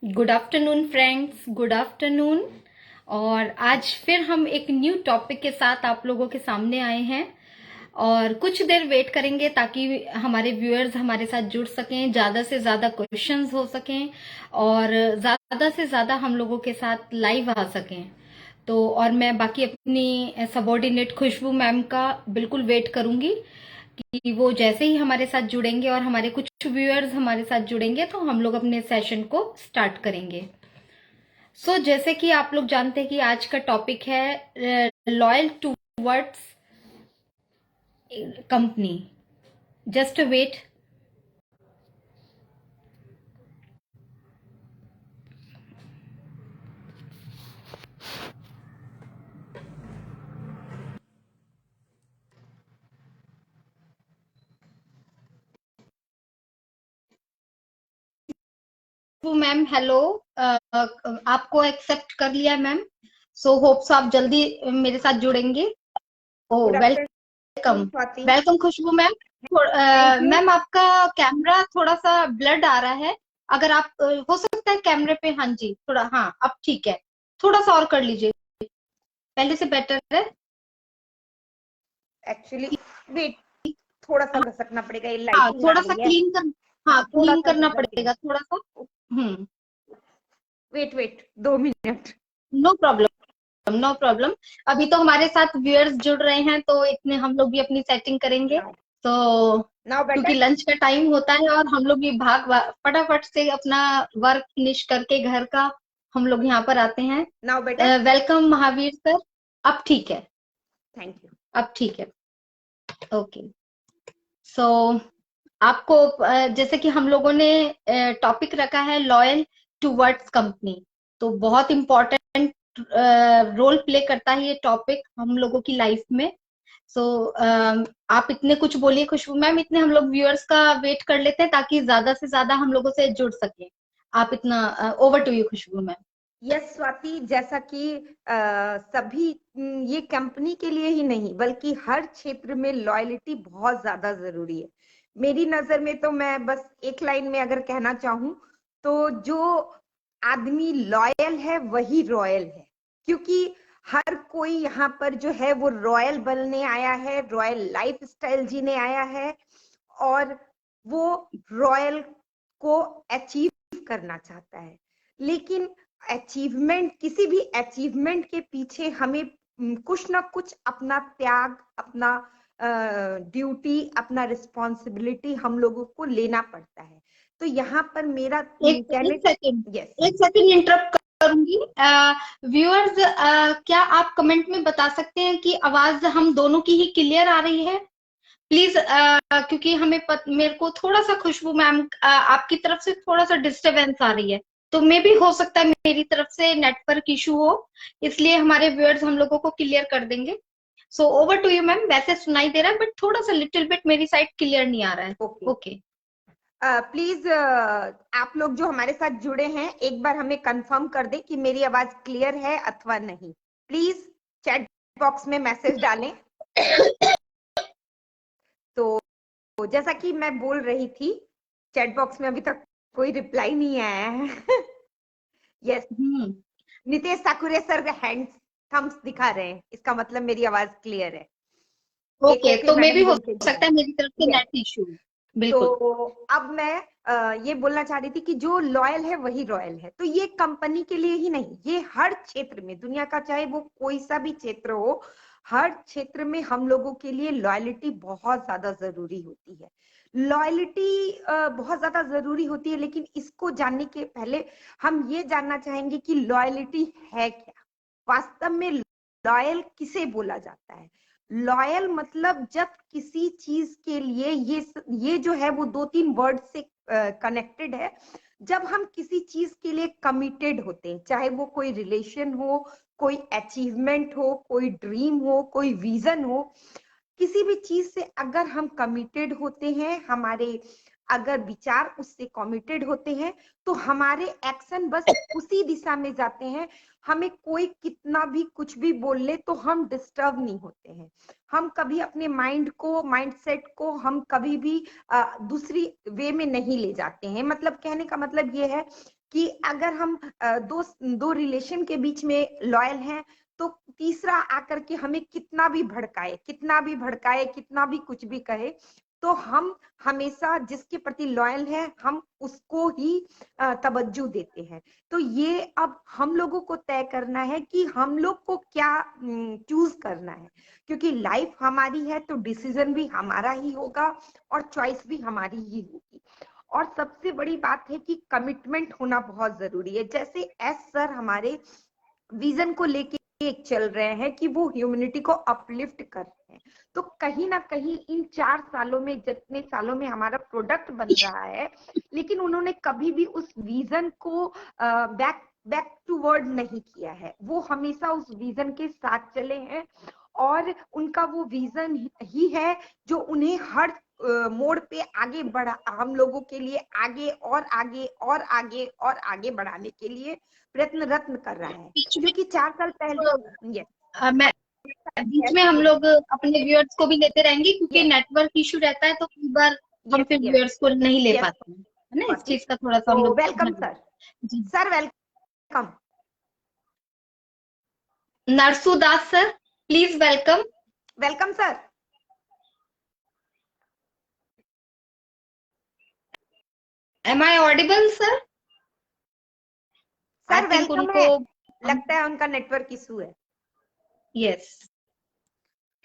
Good afternoon friends, good afternoon. और आज फिर हम एक न्यू टॉपिक के साथ आप लोगों के सामने आए हैं और कुछ देर वेट करेंगे ताकि हमारे व्यूअर्स हमारे साथ जुड़ सकें, ज़्यादा से ज़्यादा क्वेश्चंस हो सकें और ज़्यादा से ज़्यादा हम लोगों के साथ लाइव आ सकें। तो और मैं बाकी अपनी सबॉर्डिनेट खुशबू मैम का बिल्कुल वेट करूंगी कि वो जैसे ही हमारे साथ जुड़ेंगे और हमारे कुछ व्यूअर्स हमारे साथ जुड़ेंगे तो हम लोग अपने सेशन को स्टार्ट करेंगे। जैसे कि आप लोग जानते हैं कि आज का टॉपिक है loyal towards company. Just wait. Ma'am hello. आपको एक्सेप्ट कर लिया है मैम। होप्स आप जल्दी मेरे साथ जुड़ेंगे। Oh good afternoon welcome. Swati. Welcome Khushboo ma'am. Thank you. Ma'am आपका कैमरा थोड़ा सा ब्लड आ रहा है। अगर आप हो सकता है कैमरे पे, हाँ जी थोड़ा, हाँ अब ठीक है। थोड़ा सा और कर लीजिए, पहले से बेटर है। एक्चुअली वेट, थोड़ा सा घसकना पड़ेगा, ये हाँ लाइटिंग आ थोड़ा सा रही है। क्लीन कर, हाँ हाँ, थोड़ा क्लीन सा करना घसक। पड़ेगा थोड़ा सा। Hmm. Wait wait 2 minute. No problem, no problem. अभी तो हमारे साथ व्यूअर्स जुड़ रहे हैं तो इतने हम लोग भी अपनी सेटिंग करेंगे। नाउ तो नाउ क्योंकि बेटर। लंच का टाइम होता है और हम लोग भी फटाफट से अपना वर्क फिनिश करके घर का हम लोग यहाँ पर आते हैं। Now better. Welcome Mahavir sir. अब ठीक है, थैंक यू। अब ठीक है। ओके। सो आपको जैसे कि हम लोगों ने टॉपिक रखा है लॉयल टूवर्ड्स कंपनी, तो बहुत इम्पोर्टेंट रोल प्ले करता है ये टॉपिक हम लोगों की लाइफ में। सो आप इतने कुछ बोलिए खुशबू मैम, इतने हम लोग व्यूअर्स का वेट कर लेते हैं ताकि ज्यादा से ज्यादा हम लोगों से जुड़ सके। आप इतना, over to you Khushboo ma'am. Yes Swati, जैसा कि सभी ये कंपनी के लिए ही नहीं बल्कि हर क्षेत्र में लॉयल्टी बहुत ज्यादा जरूरी है। मेरी नजर में तो मैं बस एक लाइन में अगर कहना चाहूं तो जो आदमी लॉयल है वही रॉयल है, क्योंकि हर कोई यहाँ पर जो है वो रॉयल बनने आया है, रॉयल लाइफ स्टाइल जीने आया है और वो रॉयल को अचीव करना चाहता है। लेकिन अचीवमेंट, किसी भी अचीवमेंट के पीछे हमें कुछ ना कुछ अपना त्याग, अपना ड्यूटी, अपना रिस्पॉन्सिबिलिटी हम लोगों को लेना पड़ता है। तो यहाँ पर मेरा एक कहने, सेकंड, यस। एक सेकंड इंटरप्ट करूंगी। व्यूअर्स क्या आप कमेंट में बता सकते हैं कि आवाज हम दोनों की ही क्लियर आ रही है प्लीज? क्योंकि मेरे को थोड़ा सा खुशबू मैम आपकी तरफ से थोड़ा सा डिस्टरबेंस आ रही है, तो मे भी हो सकता है मेरी तरफ से नेटवर्क इशू हो, इसलिए हमारे व्यूअर्स हम लोगों को क्लियर कर देंगे। Over to you ma'am. वैसे सुनाई दे रहा है बट थोड़ा सा लिटिल बिट मेरी साइड क्लियर नहीं आ रहा है। Okay, okay. प्लीज आप लोग जो हमारे साथ जुड़े हैं एक बार हमें कंफर्म कर दें कि मेरी आवाज क्लियर है अथवा नहीं। प्लीज चैट बॉक्स में मैसेज डालें। तो जैसा कि मैं बोल रही थी, चैट बॉक्स में अभी तक कोई रिप्लाई नहीं आया है। Yes, hmm. Nitesh Thakare sir hand thumbs दिखा रहे हैं, इसका मतलब मेरी आवाज क्लियर है। एक ओके, ओके तो मे भी मैडम हो बोल के सकता है मेरी तरफ से दिया। Net issue. तो बिल्कुल। अब मैं ये बोलना चाह रही थी कि जो लॉयल है वही रॉयल है। तो ये कंपनी के लिए ही नहीं, ये हर क्षेत्र में, दुनिया का चाहे वो कोई सा भी क्षेत्र हो, हर क्षेत्र में हम लोगों के लिए लॉयल्टी बहुत ज्यादा जरूरी होती है। लॉयल्टी बहुत ज्यादा जरूरी होती है, लेकिन इसको जानने के पहले हम ये जानना चाहेंगे कि लॉयल्टी है क्या, वास्तव में लॉयल किसे बोला जाता है। लॉयल मतलब जब किसी चीज के लिए, ये जो है वो 2-3 वर्ड से कनेक्टेड है। जब हम किसी चीज के लिए कमिटेड होते हैं, चाहे वो कोई रिलेशन हो, कोई अचीवमेंट हो, कोई ड्रीम हो, कोई विजन हो, किसी भी चीज से अगर हम कमिटेड होते हैं, हमारे अगर विचार उससे कमिटेड होते हैं, तो हमारे एक्शन बस उसी दिशा में जाते हैं। हमें कोई कितना भी कुछ भी बोल ले तो हम डिस्टर्ब नहीं होते हैं। हम कभी अपने माइंड को, माइंडसेट को हम कभी भी दूसरी वे में नहीं ले जाते हैं। मतलब कहने का मतलब ये है कि अगर हम दो दो रिलेशन के बीच में लॉयल हैं, तो तीसरा आकर के हमें कितना भी भड़काए, कितना भी भड़काए, कितना भी कुछ भी कहे, तो हम हमेशा जिसके प्रति लॉयल है हम उसको ही तवज्जो देते हैं। तो ये अब हम लोगों को तय करना है कि हम लोग को क्या चूज करना है, क्योंकि लाइफ हमारी है तो डिसीजन भी हमारा ही होगा और चॉइस भी हमारी ही होगी। और सबसे बड़ी बात है कि कमिटमेंट होना बहुत जरूरी है। जैसे एस सर हमारे विजन को लेके एक चल रहे हैं कि वो ह्यूमैनिटी को अपलिफ्ट कर रहे हैं, तो कहीं ना कहीं इन 4 सालों में, जितने सालों में हमारा प्रोडक्ट बन रहा है, लेकिन उन्होंने कभी भी उस विजन को बैक बैक टू वर्ड नहीं किया है। वो हमेशा उस विजन के साथ चले हैं और उनका वो विजन ही है जो उन्हें हर मोड़ पे आगे बढ़ा, हम लोगों के लिए आगे और आगे और आगे और आगे बढ़ाने के लिए प्रयत्नरत कर रहा है। क्योंकि 4 साल पहले ये मैं बीच में हम लोग अपने व्यूअर्स को भी लेते रहेंगे, क्योंकि नेटवर्क इशू रहता है तो कई बार हम फिर व्यूअर्स को नहीं ले पाते हैं, है ना। इस चीज का थोड़ा सा हम लोग वेलकम सर। जी sir welcome. Narsu Das sir, please welcome. Welcome sir. Am I audible sir? Sir welcome उनको है, लगता है उनका नेटवर्क इशू है। यस,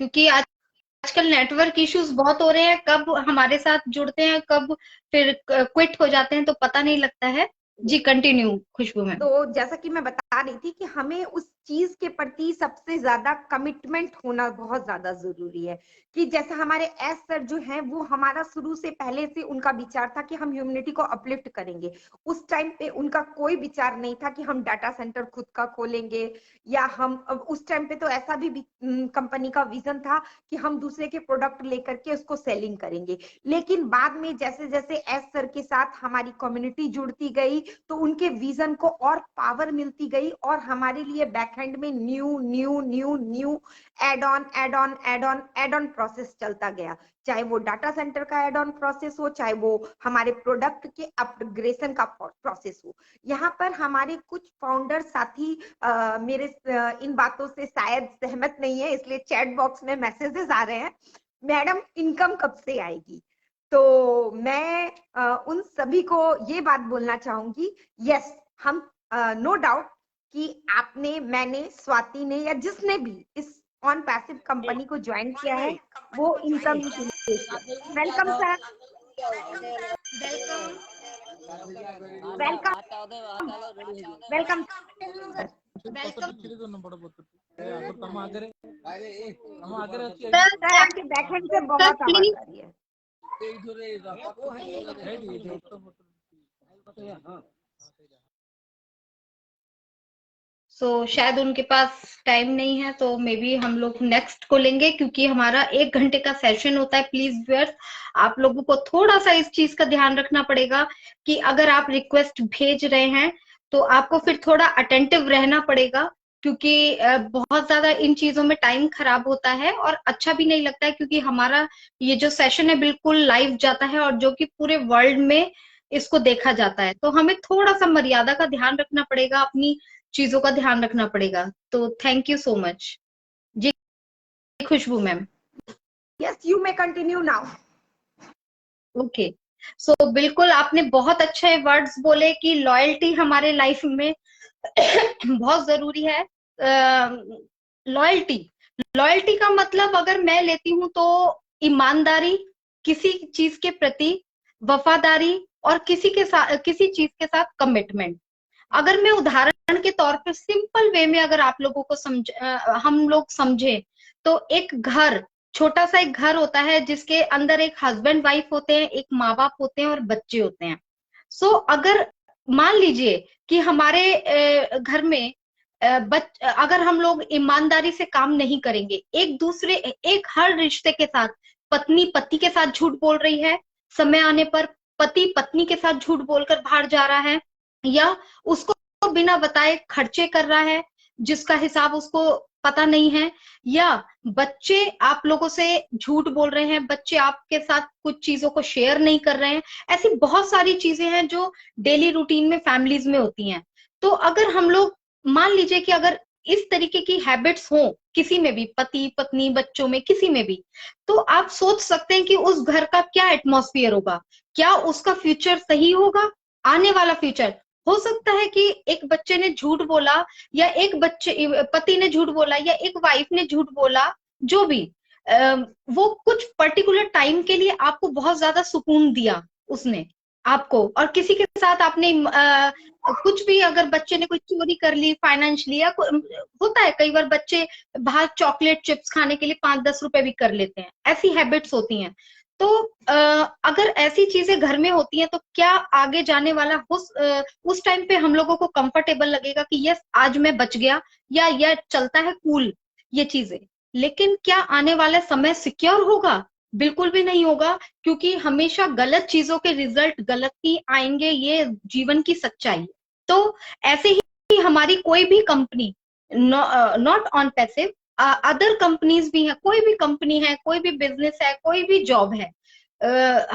क्योंकि आजकल नेटवर्क इश्यूज बहुत हो रहे हैं, कब हमारे साथ जुड़ते हैं कब फिर क्विट हो जाते हैं तो पता नहीं लगता है। जी कंटिन्यू खुशबू मैम। तो जैसा कि मैं बता रही थी कि हमें उस चीज के प्रति सबसे ज्यादा कमिटमेंट होना बहुत ज्यादा जरूरी है। कि जैसे हमारे एस सर जो हैं, वो हमारा शुरू से पहले से उनका विचार था कि हम ह्यूमैनिटी को अपलिफ्ट करेंगे। उस टाइम पे उनका कोई विचार नहीं था कि हम डाटा सेंटर खुद का खोलेंगे, या हम उस टाइम पे तो ऐसा भी कंपनी का विजन था कि हम दूसरे के प्रोडक्ट लेकर के उसको सेलिंग करेंगे। लेकिन बाद में जैसे जैसे एस सर के साथ हमारी कम्युनिटी जुड़ती गई, तो उनके विजन को और पावर मिलती गई और हमारे लिए बैकएंड में new new new new add on add on add on add on process चलता गया। चाहे वो डाटा सेंटर का एड ऑन प्रोसेस हो, चाहे वो हमारे प्रोडक्ट के अपग्रेडेशन का प्रोसेस हो। यहाँ पर हमारे कुछ फाउंडर साथी मेरे इन बातों से शायद सहमत नहीं है, इसलिए चैट बॉक्स में मैसेजेस आ रहे हैं, मैडम इनकम कब से आएगी। तो मैं उन सभी को ये बात बोलना चाहूंगी, यस हम नो डाउट कि आपने, मैंने, स्वाति ने, या जिसने भी इस ऑन पैसिव कंपनी को ज्वाइन किया है वो इनकम के लिए किया। Welcome sir. Welcome welcome sir. आपके बैकएंड से बहुत आवाज आ रही है। शायद उनके पास टाइम नहीं है, तो मे बी हम लोग नेक्स्ट को लेंगे, क्योंकि हमारा 1 घंटे का सेशन होता है। प्लीज व्यूअर्स, आप लोगों को थोड़ा सा इस चीज का ध्यान रखना पड़ेगा कि अगर आप रिक्वेस्ट भेज रहे हैं तो आपको फिर थोड़ा अटेंटिव रहना पड़ेगा, क्योंकि बहुत ज्यादा इन चीजों में टाइम खराब होता है और अच्छा भी नहीं लगता है, क्योंकि हमारा ये जो सेशन है बिल्कुल लाइव जाता है और जो कि पूरे वर्ल्ड में इसको देखा जाता है। तो हमें थोड़ा सा मर्यादा का ध्यान रखना पड़ेगा, अपनी चीजों का ध्यान रखना पड़ेगा। तो thank you so much ji Khushboo ma'am. Yes, you may continue now. Okay, so बिल्कुल आपने बहुत अच्छे वर्ड्स बोले कि लॉयल्टी हमारे लाइफ में बहुत जरूरी है। लॉयल्टी लॉयल्टी का मतलब अगर मैं लेती हूँ तो ईमानदारी, किसी चीज के प्रति वफादारी, और किसी चीज के साथ कमिटमेंट। अगर मैं उदाहरण के तौर पे सिंपल वे में अगर आप लोगों को हम लोग समझे, तो एक घर, छोटा सा एक घर होता है जिसके अंदर एक हस्बैंड वाइफ होते हैं, एक माँ बाप होते हैं और बच्चे होते हैं। अगर मान लीजिए कि हमारे घर में अगर हम लोग ईमानदारी से काम नहीं करेंगे, एक हर रिश्ते के साथ, पत्नी पति के साथ झूठ बोल रही है, समय आने पर पति पत्नी के साथ झूठ बोलकर बाहर जा रहा है, या उसको बिना बताए खर्चे कर रहा है जिसका हिसाब उसको पता नहीं है, या बच्चे आप लोगों से झूठ बोल रहे हैं, बच्चे आपके साथ कुछ चीजों को शेयर नहीं कर रहे हैं। ऐसी बहुत सारी चीजें हैं जो डेली रूटीन में फैमिलीज में होती हैं। तो अगर हम लोग मान लीजिए कि अगर इस तरीके की हैबिट्स हो किसी में भी, पति पत्नी बच्चों में किसी में भी, तो आप सोच सकते हैं कि उस घर का क्या एटमॉस्फेयर होगा, क्या उसका फ्यूचर सही होगा, आने वाला फ्यूचर। हो सकता है कि एक बच्चे ने झूठ बोला, या एक बच्चे पति ने झूठ बोला, या एक वाइफ ने झूठ बोला, जो भी वो कुछ पर्टिकुलर टाइम के लिए आपको बहुत ज्यादा सुकून दिया उसने आपको, और किसी के साथ आपने कुछ भी, अगर बच्चे ने कोई चोरी कर ली फाइनेंशियली, या होता है कई बार बच्चे बाहर चॉकलेट चिप्स खाने के लिए 5-10 रुपए भी कर लेते हैं, ऐसी हैबिट्स होती हैं। तो अगर ऐसी चीजें घर में होती हैं तो क्या आगे जाने वाला उस टाइम पे हम लोगों को कंफर्टेबल लगेगा कि यस आज मैं बच गया, या यह चलता है कूल ये चीजें। लेकिन क्या आने वाला समय सिक्योर होगा? बिल्कुल भी नहीं होगा, क्योंकि हमेशा गलत चीजों के रिजल्ट गलत ही आएंगे, ये जीवन की सच्चाई है। तो ऐसे ही हमारी कोई भी company, not on passive, other companies भी है, कोई भी कंपनी है, कोई भी बिजनेस है, कोई भी जॉब है,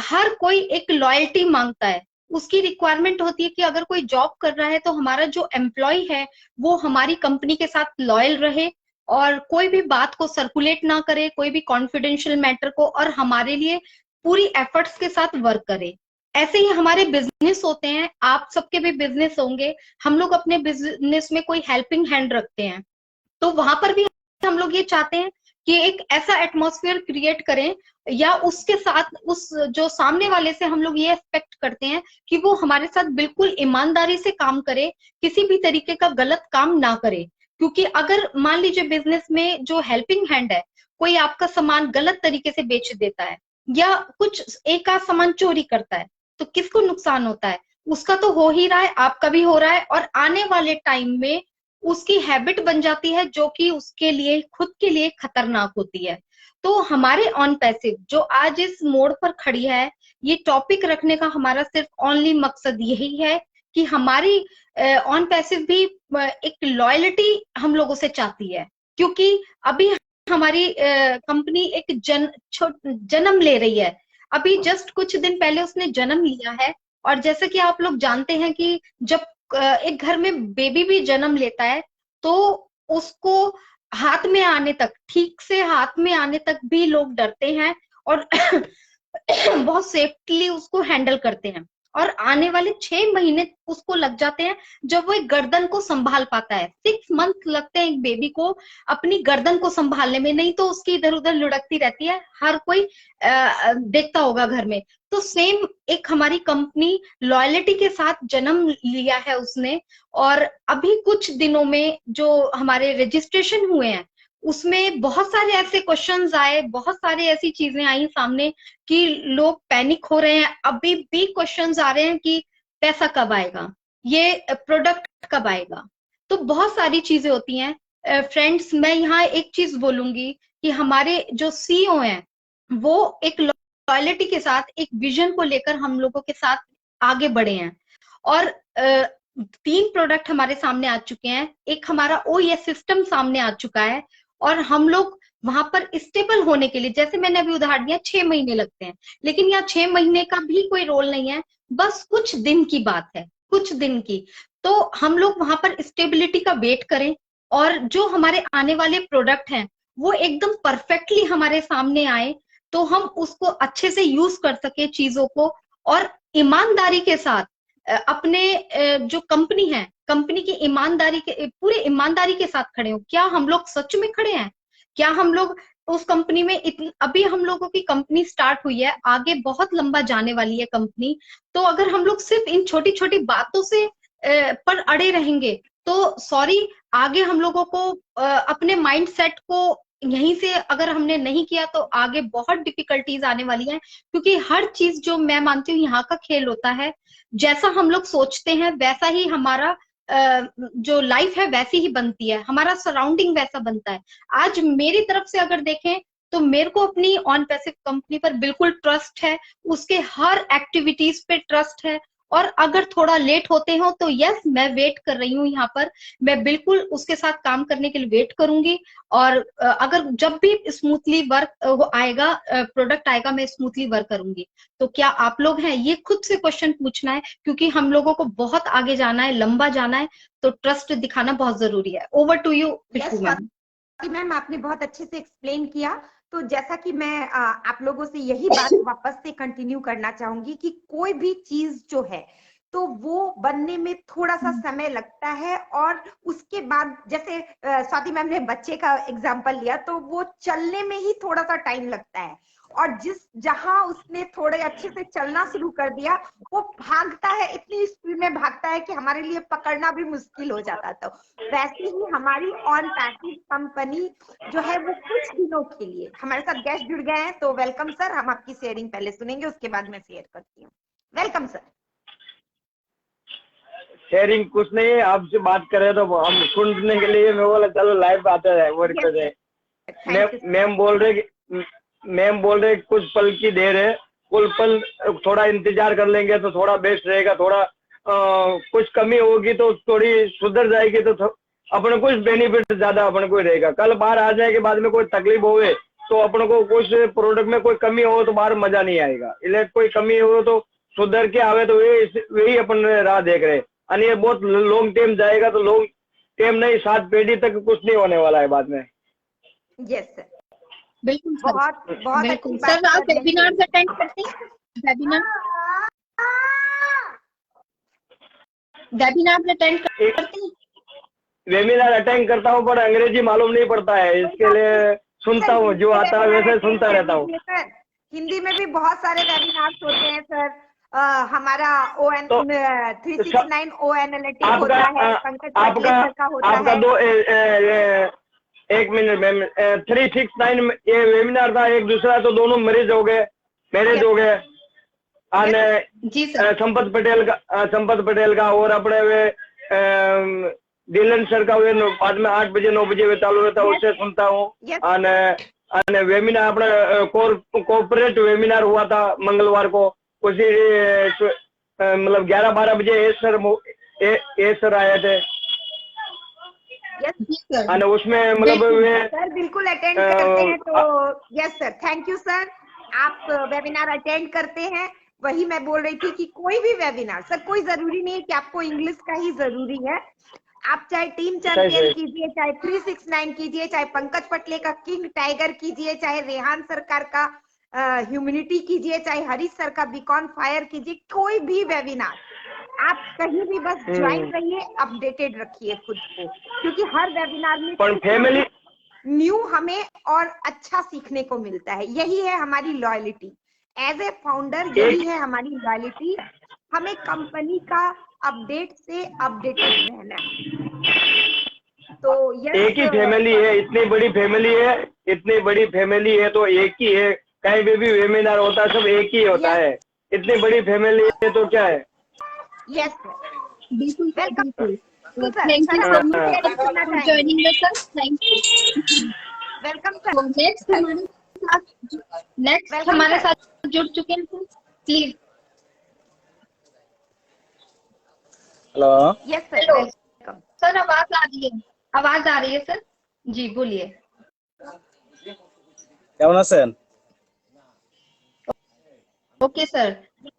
हर कोई एक लॉयल्टी मांगता है। उसकी रिक्वायरमेंट होती है कि अगर कोई जॉब कर रहा है तो हमारा जो एम्प्लॉय है वो हमारी कंपनी के साथ लॉयल रहे, और कोई भी बात को सर्कुलेट ना करे, कोई भी कॉन्फिडेंशियल मैटर को, और हमारे लिए पूरी एफर्ट्स के साथ वर्क करे। ऐसे ही हमारे बिजनेस होते हैं, आप सबके भी बिजनेस होंगे, हम लोग अपने बिजनेस में कोई हेल्पिंग हैंड रखते हैं, तो वहां पर भी हम लोग ये चाहते हैं कि एक ऐसा एटमॉस्फेयर क्रिएट करें, या उसके साथ उस जो सामने वाले से हम लोग ये एक्सपेक्ट करते हैं कि वो हमारे साथ बिल्कुल ईमानदारी से काम करे, किसी भी तरीके का गलत काम ना करे। क्योंकि अगर मान लीजिए बिजनेस में जो हेल्पिंग हैंड है, कोई आपका सामान गलत तरीके से बेच देता है, या कुछ एक आध सामान चोरी करता है, तो किसको नुकसान होता है? उसका तो हो ही रहा है, आपका भी हो रहा है, और आने वाले टाइम में उसकी हैबिट बन जाती है जो कि उसके लिए खुद के लिए खतरनाक होती है। तो हमारे ऑन पैसिव जो आज इस मोड़ पर खड़ी है, ये टॉपिक रखने का हमारा सिर्फ ओनली मकसद यही है कि हमारी ऑन पैसिव भी एक लॉयल्टी हम लोगों से चाहती है। क्योंकि अभी हमारी कंपनी एक जन्म ले रही है, अभी जस्ट कुछ दिन पहले उसने जन्म लिया है। और जैसे कि आप लोग जानते हैं कि जब एक घर में बेबी भी जन्म लेता है तो उसको हाथ में आने तक, ठीक से हाथ में आने तक भी लोग डरते हैं, और बहुत सेफ्टली उसको हैंडल करते हैं। और आने वाले 6 महीने उसको लग जाते हैं जब वो एक गर्दन को संभाल पाता है। 6 मंथ लगते हैं एक बेबी को अपनी गर्दन को संभालने में, नहीं तो उसकी इधर उधर लुढ़कती रहती है, हर कोई देखता होगा घर में। तो सेम एक हमारी कंपनी लॉयल्टी के साथ जन्म लिया है उसने, और अभी कुछ दिनों में जो हमारे रजिस्ट्रेशन हुए हैं उसमें बहुत सारे ऐसे क्वेश्चंस आए, बहुत सारे ऐसी चीजें आई सामने कि लोग पैनिक हो रहे हैं। अभी भी क्वेश्चंस आ रहे हैं कि पैसा कब आएगा, ये प्रोडक्ट कब आएगा। तो बहुत सारी चीजें होती हैं। फ्रेंड्स, मैं यहाँ एक चीज बोलूंगी कि हमारे जो सीईओ हैं वो एक लॉयल्टी के साथ, एक विजन को लेकर हम लोगों के साथ आगे बढ़े हैं। और 3 प्रोडक्ट हमारे सामने आ चुके हैं, एक हमारा ओएस सिस्टम सामने आ चुका है, और हम लोग वहां पर स्टेबल होने के लिए, जैसे मैंने अभी उदाहरण दिया, 6 महीने लगते हैं, लेकिन यहाँ 6 महीने का भी कोई रोल नहीं है, बस कुछ दिन की बात है, कुछ दिन की। तो हम लोग वहां पर स्टेबिलिटी का वेट करें, और जो हमारे आने वाले प्रोडक्ट हैं वो एकदम परफेक्टली हमारे सामने आए, तो हम उसको अच्छे से यूज कर सके चीजों को, और ईमानदारी के साथ अपने जो कंपनी है, कंपनी की ईमानदारी के, पूरे ईमानदारी के साथ खड़े हो। क्या हम लोग सच में खड़े हैं? क्या हम लोग उस कंपनी में अभी हम लोगों की कंपनी स्टार्ट हुई है, आगे बहुत लंबा जाने वाली है कंपनी। तो अगर हम लोग सिर्फ इन छोटी छोटी बातों से पर अड़े रहेंगे तो सॉरी, आगे हम लोगों को अपने माइंड सेट को यहीं से अगर हमने नहीं किया तो आगे बहुत डिफिकल्टीज आने वाली है। क्योंकि हर चीज जो मैं मानती हूँ यहाँ का खेल होता है, जैसा हम लोग सोचते हैं वैसा ही हमारा जो लाइफ है वैसी ही बनती है, हमारा सराउंडिंग वैसा बनता है। आज मेरी तरफ से अगर देखें तो मेरे को अपनी ऑन पैसिव कंपनी पर बिल्कुल ट्रस्ट है, उसके हर एक्टिविटीज पे ट्रस्ट है, और अगर थोड़ा लेट होते हो तो यस, मैं वेट कर रही हूँ यहाँ पर, मैं बिल्कुल उसके साथ काम करने के लिए वेट करूंगी। और अगर जब भी स्मूथली वर्क आएगा, प्रोडक्ट आएगा, मैं स्मूथली वर्क करूंगी। तो क्या आप लोग हैं, ये खुद से क्वेश्चन पूछना है, क्योंकि हम लोगों को बहुत आगे जाना है, लंबा जाना है, तो ट्रस्ट दिखाना बहुत जरूरी है। Over to you Khushboo ma'am. Ma'am, आपने बहुत अच्छे से एक्सप्लेन किया। तो जैसा कि मैं आप लोगों से यही बात वापस से कंटिन्यू करना चाहूंगी कि कोई भी चीज जो है तो वो बनने में थोड़ा सा समय लगता है, और उसके बाद जैसे स्वाति मैम ने बच्चे का एग्जांपल लिया, तो वो चलने में ही थोड़ा सा टाइम लगता है, और जहां उसने थोड़े अच्छे से चलना शुरू कर दिया, वो भागता है, इतनी स्पीड में भागता है कि हमारे लिए पकड़ना भी मुश्किल हो जाता था। वैसे ही हमारी ऑन पैकेज कंपनी जो है वो कुछ दिनों के लिए, हमारे साथ गेस्ट जुड़ गए हैं, तो वेलकम सर। हम आपकी शेयरिंग पहले सुनेंगे, उसके बाद मैं शेयर करती हूँ। Welcome sir. शेयरिंग कुछ नहीं है, आपसे बात करें तो हम सुनने के लिए मैं बोला चलो लाइव आते हैं वो करते हैं। मैम बोल रहे कुछ पल की देर है, कुछ पल थोड़ा इंतजार कर लेंगे तो थोड़ा बेस्ट रहेगा। थोड़ा कुछ कमी होगी तो थोड़ी सुधर जाएगी तो अपने कुछ बेनिफिट ज्यादा अपने को रहेगा। कल बाहर आ जाए के बाद में कोई तकलीफ होवे तो अपने को कुछ प्रोडक्ट में कोई कमी हो तो बाहर मजा नहीं आएगा। इसलिए कोई कमी हो तो सुधर के आवे तो वही अपन राह देख रहे। और ये बहुत लॉन्ग टाइम जाएगा, तो लॉन्ग टाइम नहीं, 7 पीढ़ी तक कुछ नहीं होने वाला है बाद में। यस सर, बिल्कुल सर, बहुत बहुत बिल्कुल अच्छी सर। बात आप वेबिनार अटेंड करते हैं? वेबिनार वेबिनार अटेंड करते हैं? वेबिनार अटेंड करता हूँ, पर अंग्रेजी मालूम नहीं पड़ता है, इसके लिए सुनता हूँ, जो आता है वैसे सुनता रहता हूँ। हिंदी में भी बहुत सारे वेबिनार्स होते हैं सर। हमारा ON तो 369 O एनालिटिक होता है, पंकज आपका पटलेकर का होता आपका है। दो एक मिनट मैम, 369 ये वेबिनार था, एक दूसरा तो दोनों मैरिज हो गए, जी सर। संपत पटेल का और अपने वे डीलन सर का वे बाद में 8 बजे 9 बजे वे चालू रहता है, उससे सुनता हूँ। वेबिनार अपना कॉर्पोरेट वेबिनार हुआ था मंगलवार को, उसी मतलब 11-12 बजे ए सर आए थे। यस उसमें मतलब सर बिल्कुल अटेंड करते हैं। तो yes sir, thank you sir, आप वेबिनार अटेंड करते हैं। वही मैं बोल रही थी कि कोई भी वेबिनार सर, कोई जरूरी नहीं है कि आपको इंग्लिश का ही जरूरी है। आप चाहे टीम चैंपियन कीजिए, चाहे 369 कीजिए, चाहे पंकज पटले का किंग टाइगर कीजिए, चाहे रेहान सरकार का ह्यूमैनिटी कीजिए, चाहे हरीश सर का बीकॉन फायर कीजिए, कोई भी वेबिनार आप कहीं भी बस ज्वाइन रहिए, अपडेटेड रखिए खुद को, क्योंकि हर वेबिनार में फैमिली न्यू हमें और अच्छा सीखने को मिलता है। यही है हमारी लॉयलिटी एज ए फाउंडर, यही है हमारी लॉयलिटी। हमें कंपनी का अपडेट से अपडेटेड रहना है। तो एक ही फैमिली है, इतनी बड़ी फैमिली है तो एक ही है, कहीं भी वेबिनार होता है सब एक ही होता है। इतनी बड़ी फैमिली है तो क्या है। यस बिल्कुल वेलकम बिल्कुल। Thank you so much for joining us sir, thank you. Welcome sir. Next हमारे साथ जुड़ चुके हैं sir, please. Hello. Yes sir, welcome sir. आवाज आ रही है सर, जी बोलिए। क्या सर? Okay sir.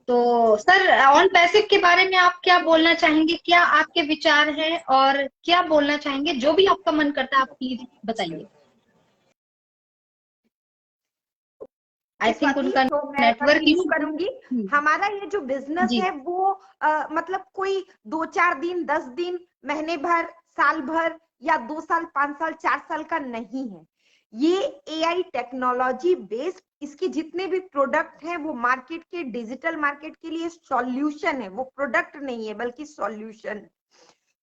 तो सर, ऑन पैसिव के बारे में आप क्या बोलना चाहेंगे, क्या आपके विचार हैं और क्या बोलना चाहेंगे? जो भी आपका मन करता है आप प्लीज बताइए। आई थिंक उनका नेटवर्क इशू करूंगी। हमारा ये जो बिजनेस है वो मतलब कोई 2-4 दिन, 10 दिन, महीने भर, साल भर या 2 साल, 5 साल, 4 साल का नहीं है। ये AI टेक्नोलॉजी बेस्ड, इसके जितने भी प्रोडक्ट हैं वो मार्केट के, डिजिटल मार्केट के लिए सॉल्यूशन है। वो प्रोडक्ट नहीं है बल्कि सॉल्यूशन।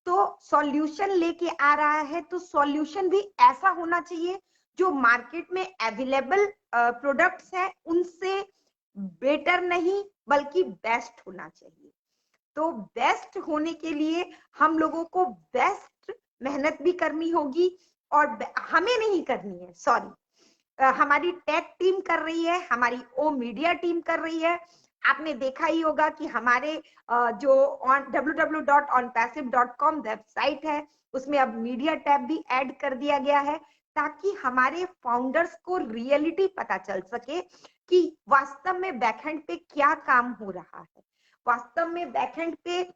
तो सॉल्यूशन लेके आ रहा है, तो सॉल्यूशन भी ऐसा होना चाहिए जो मार्केट में अवेलेबल प्रोडक्ट्स हैं उनसे बेटर नहीं बल्कि बेस्ट होना चाहिए। तो बेस्ट होने के लिए हम लोगों को बेस्ट मेहनत भी करनी होगी, और हमें नहीं करनी है, सॉरी, हमारी टेक टीम कर रही है, हमारी ओ मीडिया टीम कर रही है। आपने देखा ही होगा कि हमारे जो www.onpassive.com वेबसाइट है, उसमें अब मीडिया टैब भी ऐड कर दिया गया है, ताकि हमारे फाउंडर्स को रियलिटी पता चल सके कि वास्तव में बैकएंड पे क्या काम हो रहा है, वास्तव में बैकएंड पे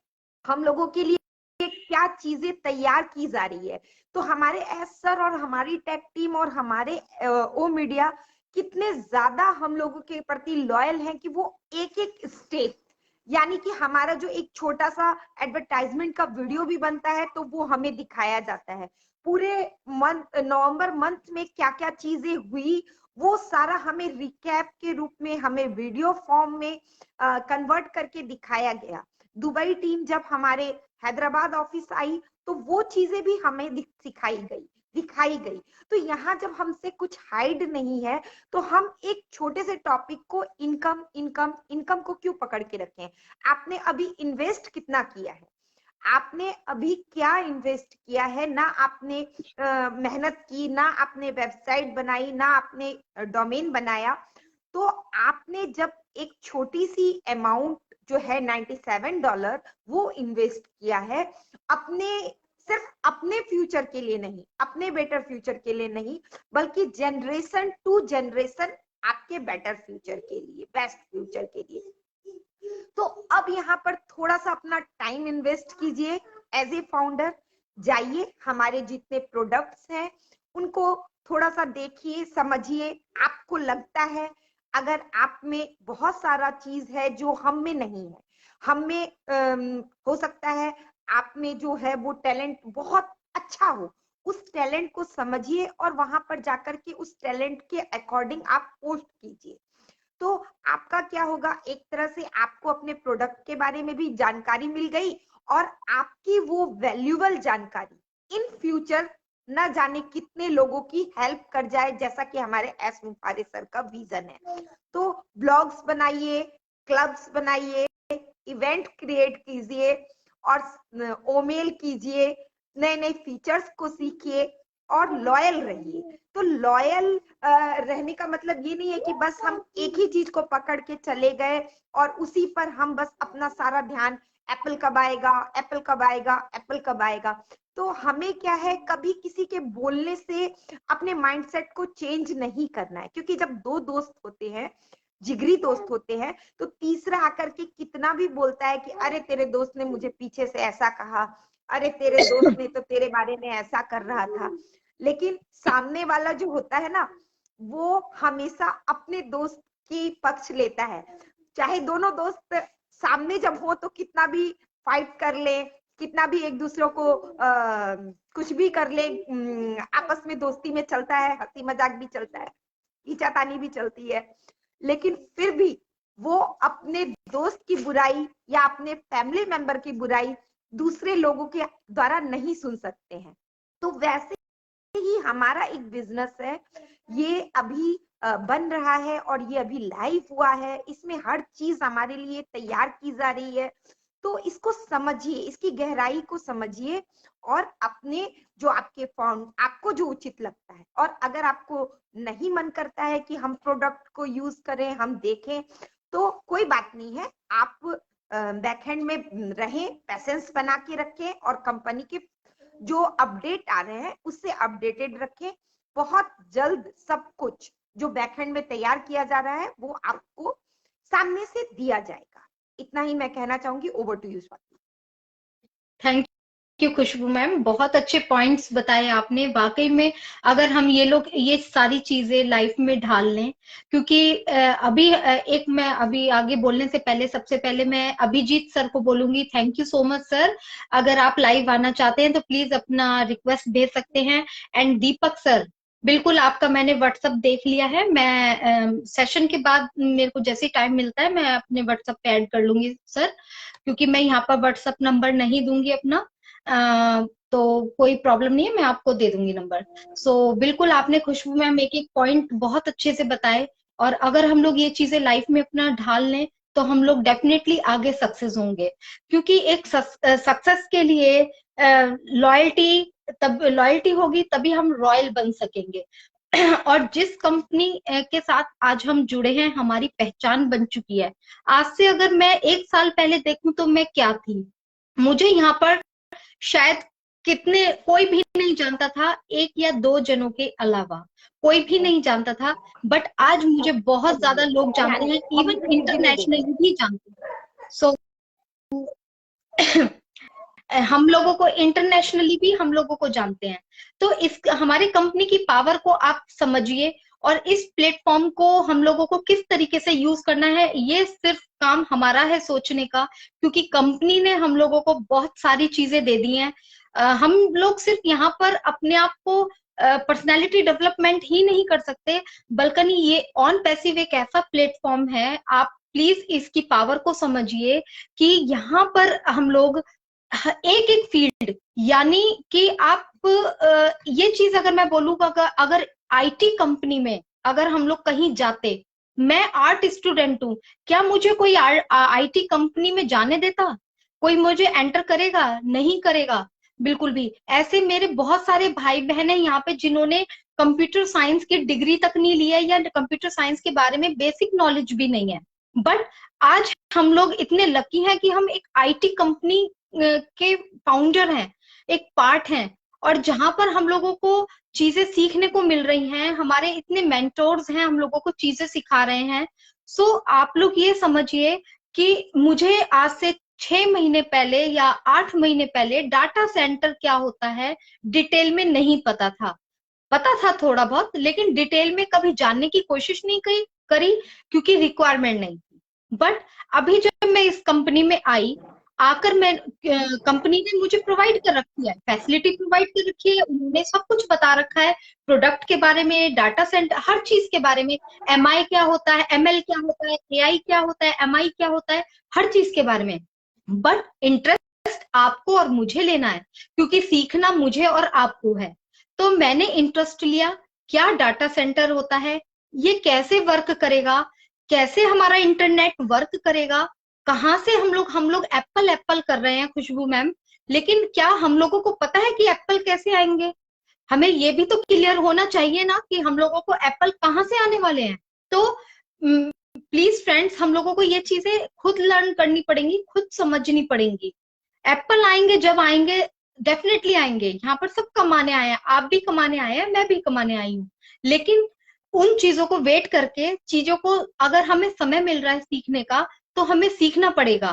हम लोगों के लिए क्या चीजें तैयार की जा रही है। तो हमारे एस सर और हमारी टेक टीम और हमारे ओ मीडिया कितने ज्यादा हम लोगों के प्रति लॉयल हैं कि वो एक एक स्टेप, यानी कि हमारा जो एक छोटा सा एडवर्टाइजमेंट का वीडियो भी बनता है तो वो हमें दिखाया जाता है। पूरे मंथ, नवंबर मंथ में क्या क्या चीजें हुई, वो सारा हमें रिकैप के रूप में हमें वीडियो फॉर्म में कन्वर्ट करके दिखाया गया। दुबई टीम जब हमारे हैदराबाद ऑफिस आई तो वो चीजें भी हमें दिखाई गई। तो यहाँ जब हमसे कुछ हाइड नहीं है, तो हम एक छोटे से टॉपिक को इनकम इनकम इनकम को क्यों पकड़ के रखें। आपने अभी इन्वेस्ट कितना किया है, आपने अभी क्या इन्वेस्ट किया है, ना आपने मेहनत की, ना आपने वेबसाइट बनाई, ना आपने डोमेन बनाया। तो आपने जब एक छोटी सी अमाउंट जो है $97 वो इन्वेस्ट किया है, अपने सिर्फ अपने फ्यूचर के लिए नहीं, अपने बेटर फ्यूचर के लिए नहीं, बल्कि जनरेशन टू जनरेशन आपके बेटर फ्यूचर के लिए, बेस्ट फ्यूचर के लिए। तो अब यहाँ पर थोड़ा सा अपना टाइम इन्वेस्ट कीजिए एज ए फाउंडर, जाइए हमारे जितने प्रोडक्ट्स हैं उनको थोड़ा सा देखिए, समझिए। आपको लगता है अगर आप में बहुत सारा चीज है जो हम में नहीं है, हम में हो सकता है आप में जो है वो टैलेंट बहुत अच्छा हो, उस टैलेंट को समझिए और वहां पर जाकर के उस टैलेंट के अकॉर्डिंग आप पोस्ट कीजिए। तो आपका क्या होगा, एक तरह से आपको अपने प्रोडक्ट के बारे में भी जानकारी मिल गई और आपकी वो वैल्यूएबल जानकारी इन फ्यूचर न जाने कितने लोगों की हेल्प कर जाए, जैसा कि हमारे एस मुफारिस सर का विजन है। तो ब्लॉग्स बनाइए, क्लब्स बनाइए, इवेंट क्रिएट कीजिए और ओमेल कीजिए, नए नए फीचर्स को सीखिए और लॉयल रहिए। तो लॉयल रहने का मतलब ये नहीं है कि बस हम एक ही चीज को पकड़ के चले गए और उसी पर हम बस अपना सारा ध्यान एप्पल कब आएगा, एप्पल कब आएगा, एप्पल कब आएगा। तो हमें क्या है, कभी किसी के बोलने से अपने माइंडसेट को चेंज नहीं करना है, क्योंकि जब दो दोस्त होते हैं, जिगरी दोस्त होते हैं, तो तीसरा आकर के कितना भी बोलता है कि अरे तेरे दोस्त ने मुझे पीछे से ऐसा कहा, अरे तेरे दोस्त ने तो तेरे बारे में ऐसा कर रहा था, लेकिन सामने वाला जो होता है ना, वो हमेशा अपने दोस्त की पक्ष लेता है। चाहे दोनों दोस्त सामने जब हो तो कितना भी फाइट कर ले, कितना भी एक दूसरे को कुछ भी कर ले, आपस में दोस्ती में चलता है, हंसी मजाक भी चलता है, खींचातानी भी चलती है, लेकिन फिर भी वो अपने दोस्त की बुराई या अपने फैमिली मेंबर की बुराई दूसरे लोगों के द्वारा नहीं सुन सकते हैं। तो वैसे ही हमारा एक बिजनेस है, ये अभी बन रहा है और ये अभी लाइव हुआ है, इसमें हर चीज हमारे लिए तैयार की जा रही है। तो इसको समझिए, इसकी गहराई को समझिए और अपने जो आपके आपको जो उचित लगता है, और अगर आपको नहीं मन करता है कि हम प्रोडक्ट को यूज करें, हम देखें, तो कोई बात नहीं है, आप बैकएंड में रहें, पैसेंस बना के रखें और कंपनी के जो अपडेट आ रहे हैं उससे अपडेटेड रखें। बहुत जल्द सब कुछ जो बैकएंड में तैयार किया जा रहा है वो आपको सामने से दिया जाएगा। इतना ही मैं कहना चाहूंगी। Over to you Swati. Thank you Khushboo ma'am, बहुत अच्छे पॉइंट्स बताए आपने। वाकई में अगर हम ये लोग ये सारी चीजें लाइफ में ढाल लें, क्योंकि एक मैं अभी आगे बोलने से पहले सबसे पहले मैं अभिजीत सर को बोलूंगी, thank you so much sir. अगर आप लाइव आना चाहते हैं तो प्लीज अपना रिक्वेस्ट भेज सकते हैं। एंड दीपक सर, बिल्कुल आपका मैंने व्हाट्सएप देख लिया है, मैं सेशन के बाद मेरे को जैसे टाइम मिलता है मैं अपने व्हाट्सएप पे ऐड कर लूंगी सर, क्योंकि मैं यहाँ पर व्हाट्सएप नंबर नहीं दूंगी अपना, तो कोई प्रॉब्लम नहीं है, मैं आपको दे दूंगी नंबर। सो बिल्कुल आपने खुशबू मैम एक एक पॉइंट बहुत अच्छे से बताए, और अगर हम लोग ये चीजें लाइफ में अपना ढाल लें तो हम लोग डेफिनेटली आगे सक्सेस होंगे। क्योंकि एक सक्सेस के लिए लॉयल्टी होगी, तभी हम रॉयल बन सकेंगे। और जिस कंपनी के साथ आज हम जुड़े हैं, हमारी पहचान बन चुकी है। आज से अगर मैं 1 साल पहले देखूं तो मैं क्या थी, मुझे यहाँ पर शायद कोई भी नहीं जानता था, 1 या 2 जनों के अलावा कोई भी नहीं जानता था। बट आज मुझे बहुत ज्यादा लोग जानते हैं, इवन इंटरनेशनली भी जानते हैं। सो हम लोगों को इंटरनेशनली भी हम लोगों को जानते हैं। तो इस हमारी कंपनी की पावर को आप समझिए, और इस प्लेटफॉर्म को हम लोगों को किस तरीके से यूज करना है, ये सिर्फ काम हमारा है सोचने का, क्योंकि कंपनी ने हम लोगों को बहुत सारी चीजें दे दी हैं। हम लोग सिर्फ यहाँ पर अपने आप को पर्सनालिटी डेवलपमेंट ही नहीं कर सकते, बल्कि ये ऑन पैसिव एक ऐसा प्लेटफॉर्म है। आप प्लीज इसकी पावर को समझिए कि यहाँ पर हम लोग एक एक फील्ड, यानी कि आप ये चीज अगर मैं बोलूंगा, अगर आईटी कंपनी में अगर हम लोग कहीं जाते, मैं आर्ट स्टूडेंट हूँ, क्या मुझे कोई आईटी कंपनी में जाने देता? कोई मुझे एंटर करेगा? नहीं करेगा, बिल्कुल भी। ऐसे मेरे बहुत सारे भाई बहन हैं यहाँ पे जिन्होंने कंप्यूटर साइंस की डिग्री तक नहीं ली है, या कंप्यूटर साइंस के बारे में बेसिक नॉलेज भी नहीं है। बट आज हम लोग इतने लकी हैं कि हम एक आईटी कंपनी के फाउंडर हैं, एक पार्ट हैं, और जहां पर हम लोगों को चीजें सीखने को मिल रही हैं, हमारे इतने मेंटोर्स हैं, हम लोगों को चीजें सिखा रहे हैं। सो आप लोग ये समझिए कि मुझे आज से 6 महीने पहले या 8 महीने पहले डाटा सेंटर क्या होता है डिटेल में नहीं पता था। पता था थोड़ा बहुत, लेकिन डिटेल में कभी जानने की कोशिश नहीं करी, क्योंकि रिक्वायरमेंट नहीं थी। बट अभी जब मैं इस कंपनी में आई, आकर मैं कंपनी ने मुझे प्रोवाइड कर रखी है, फैसिलिटी प्रोवाइड कर रखी है, उन्होंने सब कुछ बता रखा है, प्रोडक्ट के बारे में, डाटा सेंटर, हर चीज के बारे में, एमआई क्या होता है, एमएल क्या होता है, एआई क्या होता है, एमआई क्या होता है, हर चीज के बारे में। बट इंटरेस्ट आपको और मुझे लेना है, क्योंकि सीखना मुझे और आपको है। तो मैंने इंटरेस्ट लिया, क्या डाटा सेंटर होता है, ये कैसे वर्क करेगा, कैसे हमारा इंटरनेट वर्क करेगा, कहाँ से हम लोग एप्पल एप्पल कर रहे हैं खुशबू मैम, लेकिन क्या हम लोगों को पता है कि एप्पल कैसे आएंगे? हमें ये भी तो क्लियर होना चाहिए ना कि हम लोगों को एप्पल कहाँ से आने वाले हैं। तो प्लीज फ्रेंड्स, हम लोगों को ये चीजें खुद लर्न करनी पड़ेंगी, खुद समझनी पड़ेंगी। एप्पल आएंगे, जब आएंगे डेफिनेटली आएंगे, यहाँ पर सब कमाने आए हैं, आप भी कमाने आए हैं, मैं भी कमाने आई हूँ, लेकिन उन चीजों को वेट करके, चीजों को अगर हमें समय मिल रहा है सीखने का, तो हमें सीखना पड़ेगा।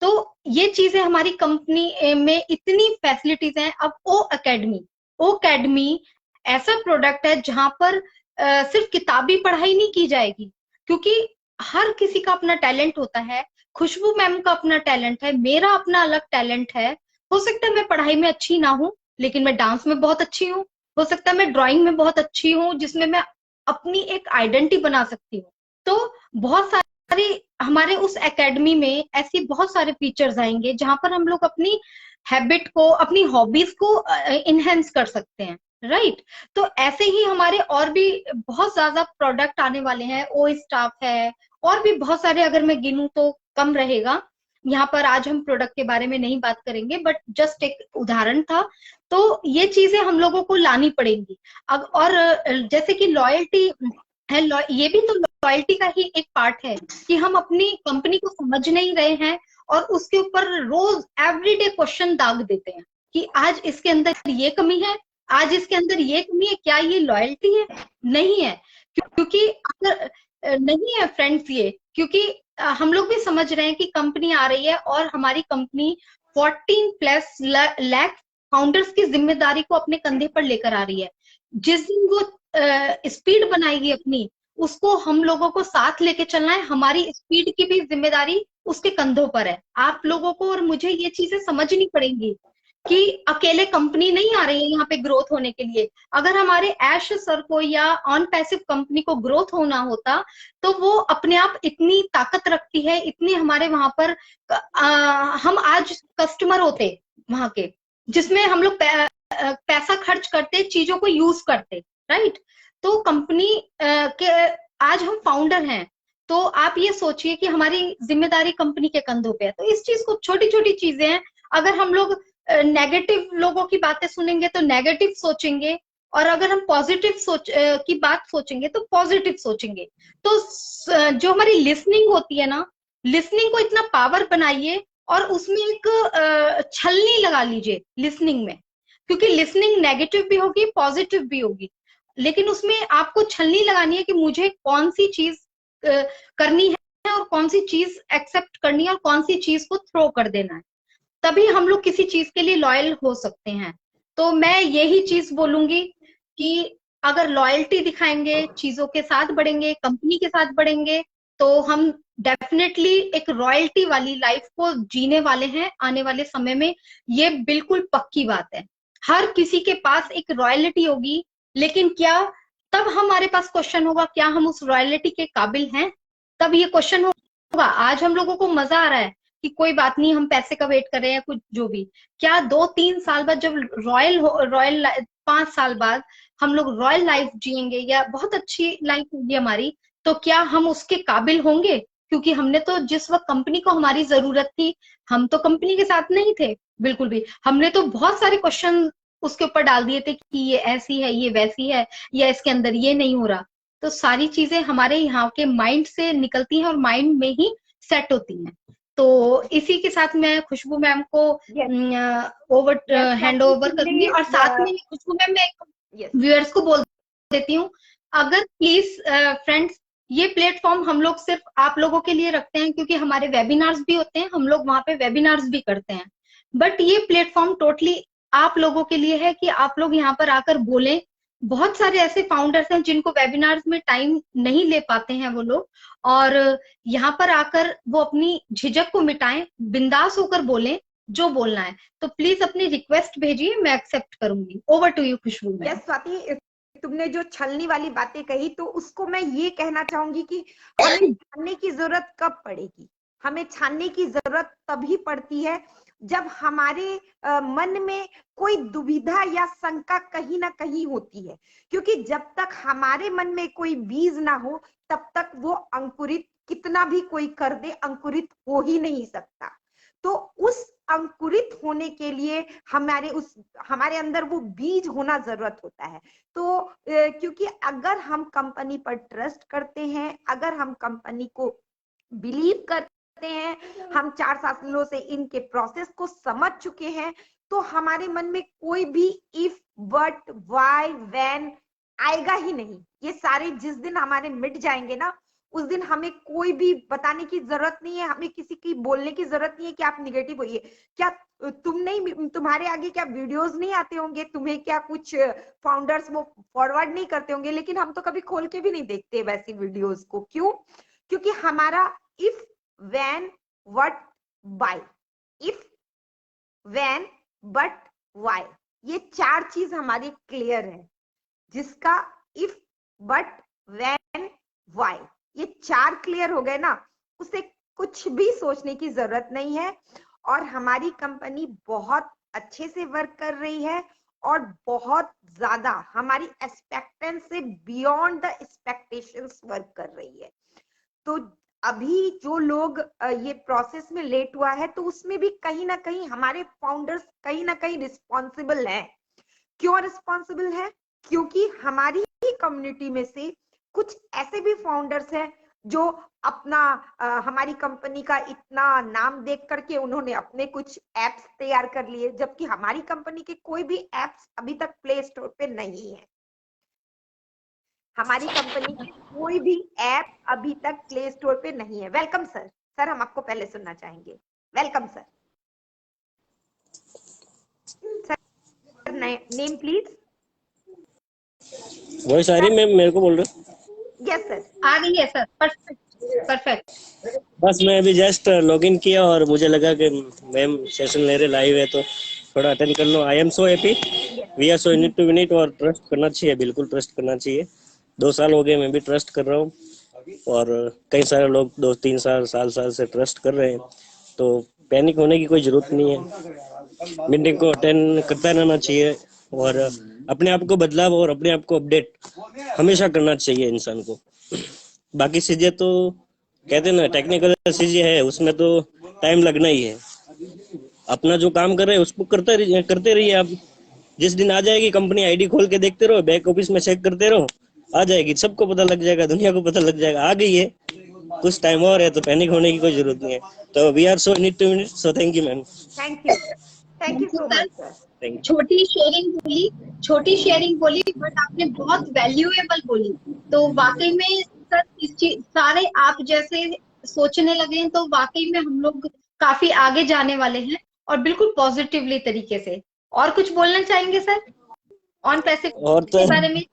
तो ये चीजें हमारी कंपनी में इतनी फैसिलिटीज हैं। अब ओ एकेडमी ऐसा प्रोडक्ट है जहां पर सिर्फ किताबी पढ़ाई नहीं की जाएगी, क्योंकि हर किसी का अपना टैलेंट होता है। खुशबू मैम का अपना टैलेंट है, मेरा अपना अलग टैलेंट है। हो सकता है मैं पढ़ाई में अच्छी ना हूं, लेकिन मैं डांस में बहुत अच्छी हूँ। हो सकता है मैं ड्राइंग में बहुत अच्छी हूँ, जिसमें मैं अपनी एक आइडेंटिटी बना सकती हूँ। तो बहुत सारे हमारे उस एकेडमी में ऐसी बहुत सारे फीचर्स आएंगे जहां पर हम लोग अपनी हैबिट को, अपनी हॉबीज को इनहेंस कर सकते हैं, राइट। तो ऐसे ही हमारे और भी बहुत ज्यादा प्रोडक्ट आने वाले हैं, ओ स्टाफ है, और भी बहुत सारे, अगर मैं गिनूं तो कम रहेगा। यहाँ पर आज हम प्रोडक्ट के बारे में नहीं बात करेंगे, बट जस्ट एक उदाहरण था। तो ये चीजें हम लोगों को लानी पड़ेंगी। और जैसे कि लॉयल्टी है, ये भी तो लॉयल्टी का ही एक पार्ट है कि हम अपनी कंपनी को समझ नहीं रहे हैं और उसके ऊपर रोज एवरीडे क्वेश्चन दाग देते हैं कि आज इसके अंदर ये कमी है, आज इसके अंदर ये कमी है, क्या ये लॉयल्टी है? नहीं है, क्योंकि अगर नहीं है फ्रेंड्स ये, क्योंकि हम लोग भी समझ रहे हैं कि कंपनी आ रही है और हमारी कंपनी 14+ लाख फाउंडर्स की जिम्मेदारी को अपने कंधे पर लेकर आ रही है। जिस दिन वो स्पीड बनाएगी अपनी, उसको हम लोगों को साथ लेके चलना है। हमारी स्पीड की भी जिम्मेदारी उसके कंधों पर है। आप लोगों को और मुझे ये चीजें समझनी पड़ेंगी कि अकेले कंपनी नहीं आ रही है यहाँ पे ग्रोथ होने के लिए। अगर हमारे ऐश सर को या ऑन पैसिव कंपनी को ग्रोथ होना होता, तो वो अपने आप इतनी ताकत रखती है, इतनी हमारे वहां पर हम आज कस्टमर होते वहां के, जिसमें हम लोग पैसा खर्च करते, चीजों को यूज करते, राइट। तो कंपनी के आज हम फाउंडर हैं, तो आप ये सोचिए कि हमारी जिम्मेदारी कंपनी के कंधों पे है। तो इस चीज को, छोटी छोटी चीजें हैं, अगर हम लोग नेगेटिव लोगों की बातें सुनेंगे तो नेगेटिव सोचेंगे, और अगर हम पॉजिटिव की बात सोचेंगे तो पॉजिटिव सोचेंगे। तो जो हमारी लिसनिंग होती है ना, लिसनिंग को इतना पावर बनाइए और उसमें एक छलनी लगा लीजिए लिसनिंग में, क्योंकि लिसनिंग नेगेटिव भी होगी पॉजिटिव भी होगी, लेकिन उसमें आपको छलनी लगानी है कि मुझे कौन सी चीज करनी है और कौन सी चीज एक्सेप्ट करनी है और कौन सी चीज को थ्रो कर देना है। तभी हम लोग किसी चीज के लिए लॉयल हो सकते हैं। तो मैं यही चीज बोलूंगी कि अगर लॉयल्टी दिखाएंगे, चीजों के साथ बढ़ेंगे, कंपनी के साथ बढ़ेंगे, तो हम डेफिनेटली एक रॉयल्टी वाली लाइफ को जीने वाले हैं आने वाले समय में। ये बिल्कुल पक्की बात है। हर किसी के पास एक रॉयल्टी होगी, लेकिन क्या तब हमारे पास क्वेश्चन होगा क्या हम उस रॉयल्टी के काबिल हैं? तब ये क्वेश्चन होगा। आज हम लोगों को मजा आ रहा है कि कोई बात नहीं, हम पैसे का वेट कर रहे हैं कुछ जो भी, क्या 2-3 साल बाद जब रॉयल 5 साल बाद हम लोग रॉयल लाइफ जिएंगे या बहुत अच्छी लाइफ होगी हमारी, तो क्या हम उसके काबिल होंगे? क्योंकि हमने तो जिस वक्त कंपनी को हमारी जरूरत थी, हम तो कंपनी के साथ नहीं थे बिल्कुल भी। हमने तो बहुत सारे क्वेश्चन उसके ऊपर डाल दिए थे कि ये ऐसी है, ये वैसी है, या इसके अंदर ये नहीं हो रहा। तो सारी चीजें हमारे यहाँ के माइंड से निकलती हैं और माइंड में ही सेट होती हैं। तो इसी के साथ मैं खुशबू मैम को हैंड ओवर करूंगी, और साथ में खुशबू मैम मैं व्यूअर्स को बोल देती हूँ, अगर प्लीज फ्रेंड्स, ये प्लेटफॉर्म हम लोग सिर्फ आप लोगों के लिए रखते हैं, क्योंकि हमारे वेबिनार्स भी होते हैं, हम लोग वहां पे वेबिनार्स भी करते हैं, बट ये प्लेटफॉर्म टोटली आप लोगों के लिए है कि आप लोग यहाँ पर आकर बोलें। बहुत सारे ऐसे फाउंडर्स हैं जिनको वेबिनार्स में टाइम नहीं ले पाते हैं वो लोग, और यहाँ पर आकर वो अपनी झिझक को मिटाएं, बिंदास होकर बोलें जो बोलना है। तो प्लीज अपनी रिक्वेस्ट भेजिए, मैं एक्सेप्ट करूंगी। Over to you Khushboo ma'am. Yes Swati, तुमने जो छलनी वाली बातें कही, तो उसको मैं ये कहना चाहूंगी कि हमें छानने की जरूरत कब पड़ेगी? हमें छानने की जरूरत तभी पड़ती है जब हमारे मन में कोई दुविधा या शंका कहीं ना कहीं होती है, क्योंकि जब तक हमारे मन में कोई बीज ना हो तब तक वो अंकुरित कितना भी कोई कर दे, अंकुरित हो ही नहीं सकता। तो उस अंकुरित होने के लिए हमारे अंदर वो बीज होना जरूरत होता है। तो क्योंकि अगर हम कंपनी पर ट्रस्ट करते हैं, अगर हम कंपनी को बिलीव करते हैं, हम 4 सालों से इनके प्रोसेस को समझ चुके हैं, तो हमारे मन में कोई भी इफ, बट, वाई, व्हेन आएगा ही नहीं। ये सारे जिस दिन हमारे मिट जाएंगे ना, उस दिन हमें कोई भी बताने की जरूरत नहीं है, हमें किसी की बोलने की जरूरत नहीं है कि आप निगेटिव होइए। क्या तुम्हारे आगे क्या वीडियोस नहीं आते होंगे? तुम्हें क्या कुछ फाउंडर्स वो फॉरवर्ड नहीं करते होंगे? लेकिन हम तो कभी खोल के भी नहीं देखते वैसी वीडियोस को। क्यों? क्योंकि हमारा if, when, what, why, if, when, but, why, ये 4 चीज हमारी क्लियर है। जिसका इफ, बट, व्हेन, व्हाई, ये 4 क्लियर हो गए ना, उसे कुछ भी सोचने की जरूरत नहीं है। और हमारी कंपनी बहुत अच्छे से वर्क कर रही है और बहुत ज्यादा हमारी एक्सपेक्टेंस से बियॉन्ड द एक्सपेक्टेशंस वर्क कर रही है। तो अभी जो लोग ये प्रोसेस में लेट हुआ है, तो उसमें भी कहीं ना कहीं हमारे फाउंडर्स कहीं ना कहीं रिस्पॉन्सिबल हैं। क्यों रिस्पॉन्सिबल है? क्योंकि हमारी ही कम्युनिटी में से कुछ ऐसे भी फाउंडर्स हैं जो अपना हमारी कंपनी का इतना नाम देख करके उन्होंने अपने कुछ एप्स तैयार कर लिए, जबकि हमारी कंपनी के कोई भी एप्स अभी तक प्ले स्टोर पे नहीं है। हमारी कंपनी की कोई भी ऐप अभी तक प्ले स्टोर पे नहीं है। Welcome sir. सर, हम आपको पहले सुनना चाहेंगे। Welcome sir. Sir, name please. Voice आ रही मैम? मेरे को बोल रहे? यस सर, आ गई है सर। परफेक्ट। बस मैं अभी जस्ट लॉगिन किया और मुझे लगा कि मैम सेशन ले रहे, लाइव है, तो थोड़ा अटेंड कर लो। I am so happy, we are so in it to win it. और ट्रस्ट करना चाहिए, बिल्कुल ट्रस्ट करना चाहिए। 2 साल हो गए, मैं भी ट्रस्ट कर रहा हूँ, और कई सारे लोग 2-3 साल से ट्रस्ट कर रहे हैं। तो पैनिक होने की कोई जरूरत नहीं है, मीटिंग को अटेंड करता रहना चाहिए, और अपने आप को बदलाव और अपने आप को अपडेट हमेशा करना चाहिए इंसान को। बाकी चीजें तो कहते हैं ना, टेक्निकल चीजें है, उसमें तो टाइम लगना ही है। अपना जो काम कर रहे हैं उसको करते रहिए आप। जिस दिन आ जाएगी कंपनी आईडी खोल के देखते रहो, बैक ऑफिस में चेक करते रहो, आ जाएगी, सबको पता लग जाएगा, दुनिया को पता लग जाएगा आ गई है। कुछ टाइम और है तो पैनिक होने की कोई जरूरत नहीं है। तो we are so need to minute, so thank you ma'am. Thank you so much sir. छोटी शेयरिंग बोली बट आपने बहुत वैल्यूएबल बोली। तो वाकई में सर इस चीज सारे आप जैसे सोचने लगे हैं तो वाकई में हम लोग काफी आगे जाने वाले हैं और बिल्कुल पॉजिटिवली तरीके से। और कुछ बोलना चाहेंगे सर ऑन पैसे और तो के बारे में?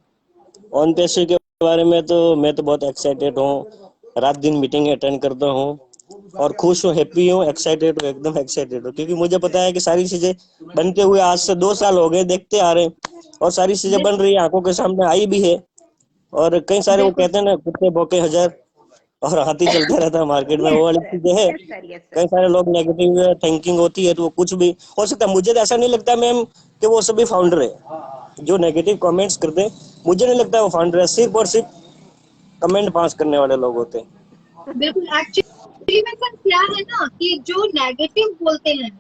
ऑन पैसे के बारे में तो मैं तो बहुत एक्साइटेड हूँ, रात दिन मीटिंग अटेंड करता हूँ और खुश हूँ, हैप्पी हूँ, एक्साइटेड हूँ, एकदम एक्साइटेड हूँ, क्योंकि मुझे पता है कि सारी चीजें बनते हुए आज से 2 साल हो गए, देखते आ रहे हैं और सारी चीजें बन रही है, आंखों के सामने आई भी है। और कई सारे वो कहते हैं ना, कुत्ते भौंके 1000 और हाथी चलता रहता है मार्केट में, वो वाली चीजें है। कई सारे लोग नेगेटिव थिंकिंग होती है तो वो कुछ भी हो सकता है। मुझे तो ऐसा नहीं लगता मैम कि वो सभी फाउंडर है जो नेगेटिव कमेंट्स करते हैं, मुझे नहीं लगता वो फाउंडर है, सिर्फ और सिर्फ कमेंट पास करने वाले लोग होते हैं। बिल्कुल एक्चुअली में सर क्या है ना कि जो नेगेटिव बोलते हैं,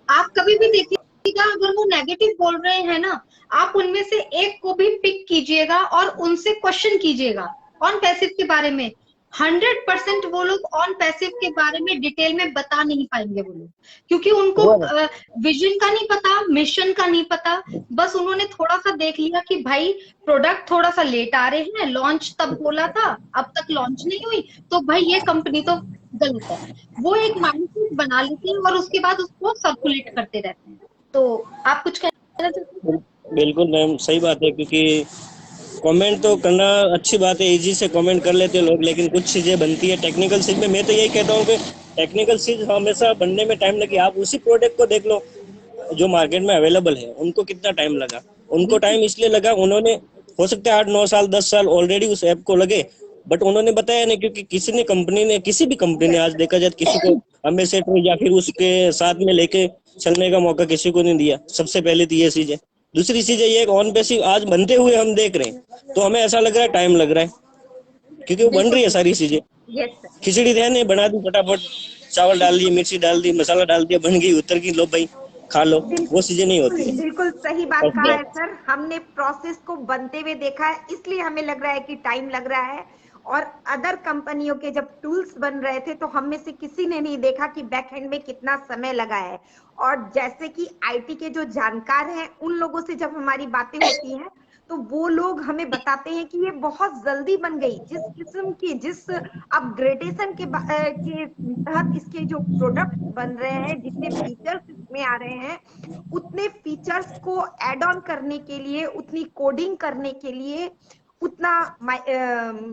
आप कभी भी देखिएगा अगर वो नेगेटिव बोल रहे हैं ना, आप उनमें से एक को भी पिक कीजिएगा और उनसे क्वेश्चन कीजिएगा ऑन पैसिव के बारे में। 100% वो लोग ऑन पैसिव के बारे में डिटेल में बता नहीं पाएंगे वो लोग, क्योंकि उनको विजन का नहीं पता, मिशन का नहीं पता। बस उन्होंने थोड़ा सा देख लिया कि भाई प्रोडक्ट थोड़ा सा लेट आ रहे हैं, लॉन्च तब बोला था अब तक लॉन्च नहीं हुई, तो भाई ये कंपनी तो गलत है। वो एक माइंडसेट बना लेते हैं और उसके बाद उसको सर्कुलेट करते रहते हैं। तो आप कुछ कहना चाहते हैं? बिल्कुल मैम, सही बात है, क्योंकि कमेंट तो करना अच्छी बात है, इजी से कमेंट कर लेते हैं लोग, लेकिन कुछ चीजें बनती है टेक्निकल चीज में। मैं तो यही कहता हूँ कि टेक्निकल चीज हमेशा बनने में टाइम लगे। आप उसी प्रोडक्ट को देख लो जो मार्केट में अवेलेबल है, उनको कितना टाइम लगा। उनको टाइम इसलिए लगा, उन्होंने हो सकता है 8-9 साल 10 साल ऑलरेडी उस ऐप को लगे, बट उन्होंने बताया नहीं, क्योंकि किसी भी कंपनी ने आज देखा जाए किसी को एम्बेसडर या फिर उसके साथ में लेके चलने का मौका किसी को नहीं दिया। सबसे पहले तो ये चीज है। दूसरी चीज है, ये ऑन पैसिव आज बनते हुए हम देख रहे हैं तो हमें ऐसा लग रहा है टाइम लग रहा है, क्योंकि वो बन रही है सारी चीजें। खिचड़ी ध्यान नहीं बना दी फटाफट, चावल डाल दिए, मिर्ची डाल दी, मसाला डाल दिया, बन गई, उतर की, लो भाई खा लो, वो चीजें नहीं होती है। बिल्कुल सही बात कहा है सर। हमने प्रोसेस को बनते हुए देखा है, इसलिए हमें लग रहा है कि टाइम लग रहा है। और अदर कंपनियों के जब टूल्स बन रहे थे तो हम में से किसी ने नहीं देखा कि बैक एंड में कितना समय लगा है। और जैसे कि आईटी के जो जानकार हैं, उन लोगों से जब हमारी बातें होती हैं तो वो लोग हमें बताते हैं कि ये बहुत जल्दी बन गई। जिस किस्म की, जिस अपग्रेडेशन के तहत इसके जो प्रोडक्ट बन रहे हैं, जितने फीचर्स इसमें आ रहे हैं, उतने फीचर्स को ऐड ऑन करने के लिए, उतनी कोडिंग करने के लिए, उतना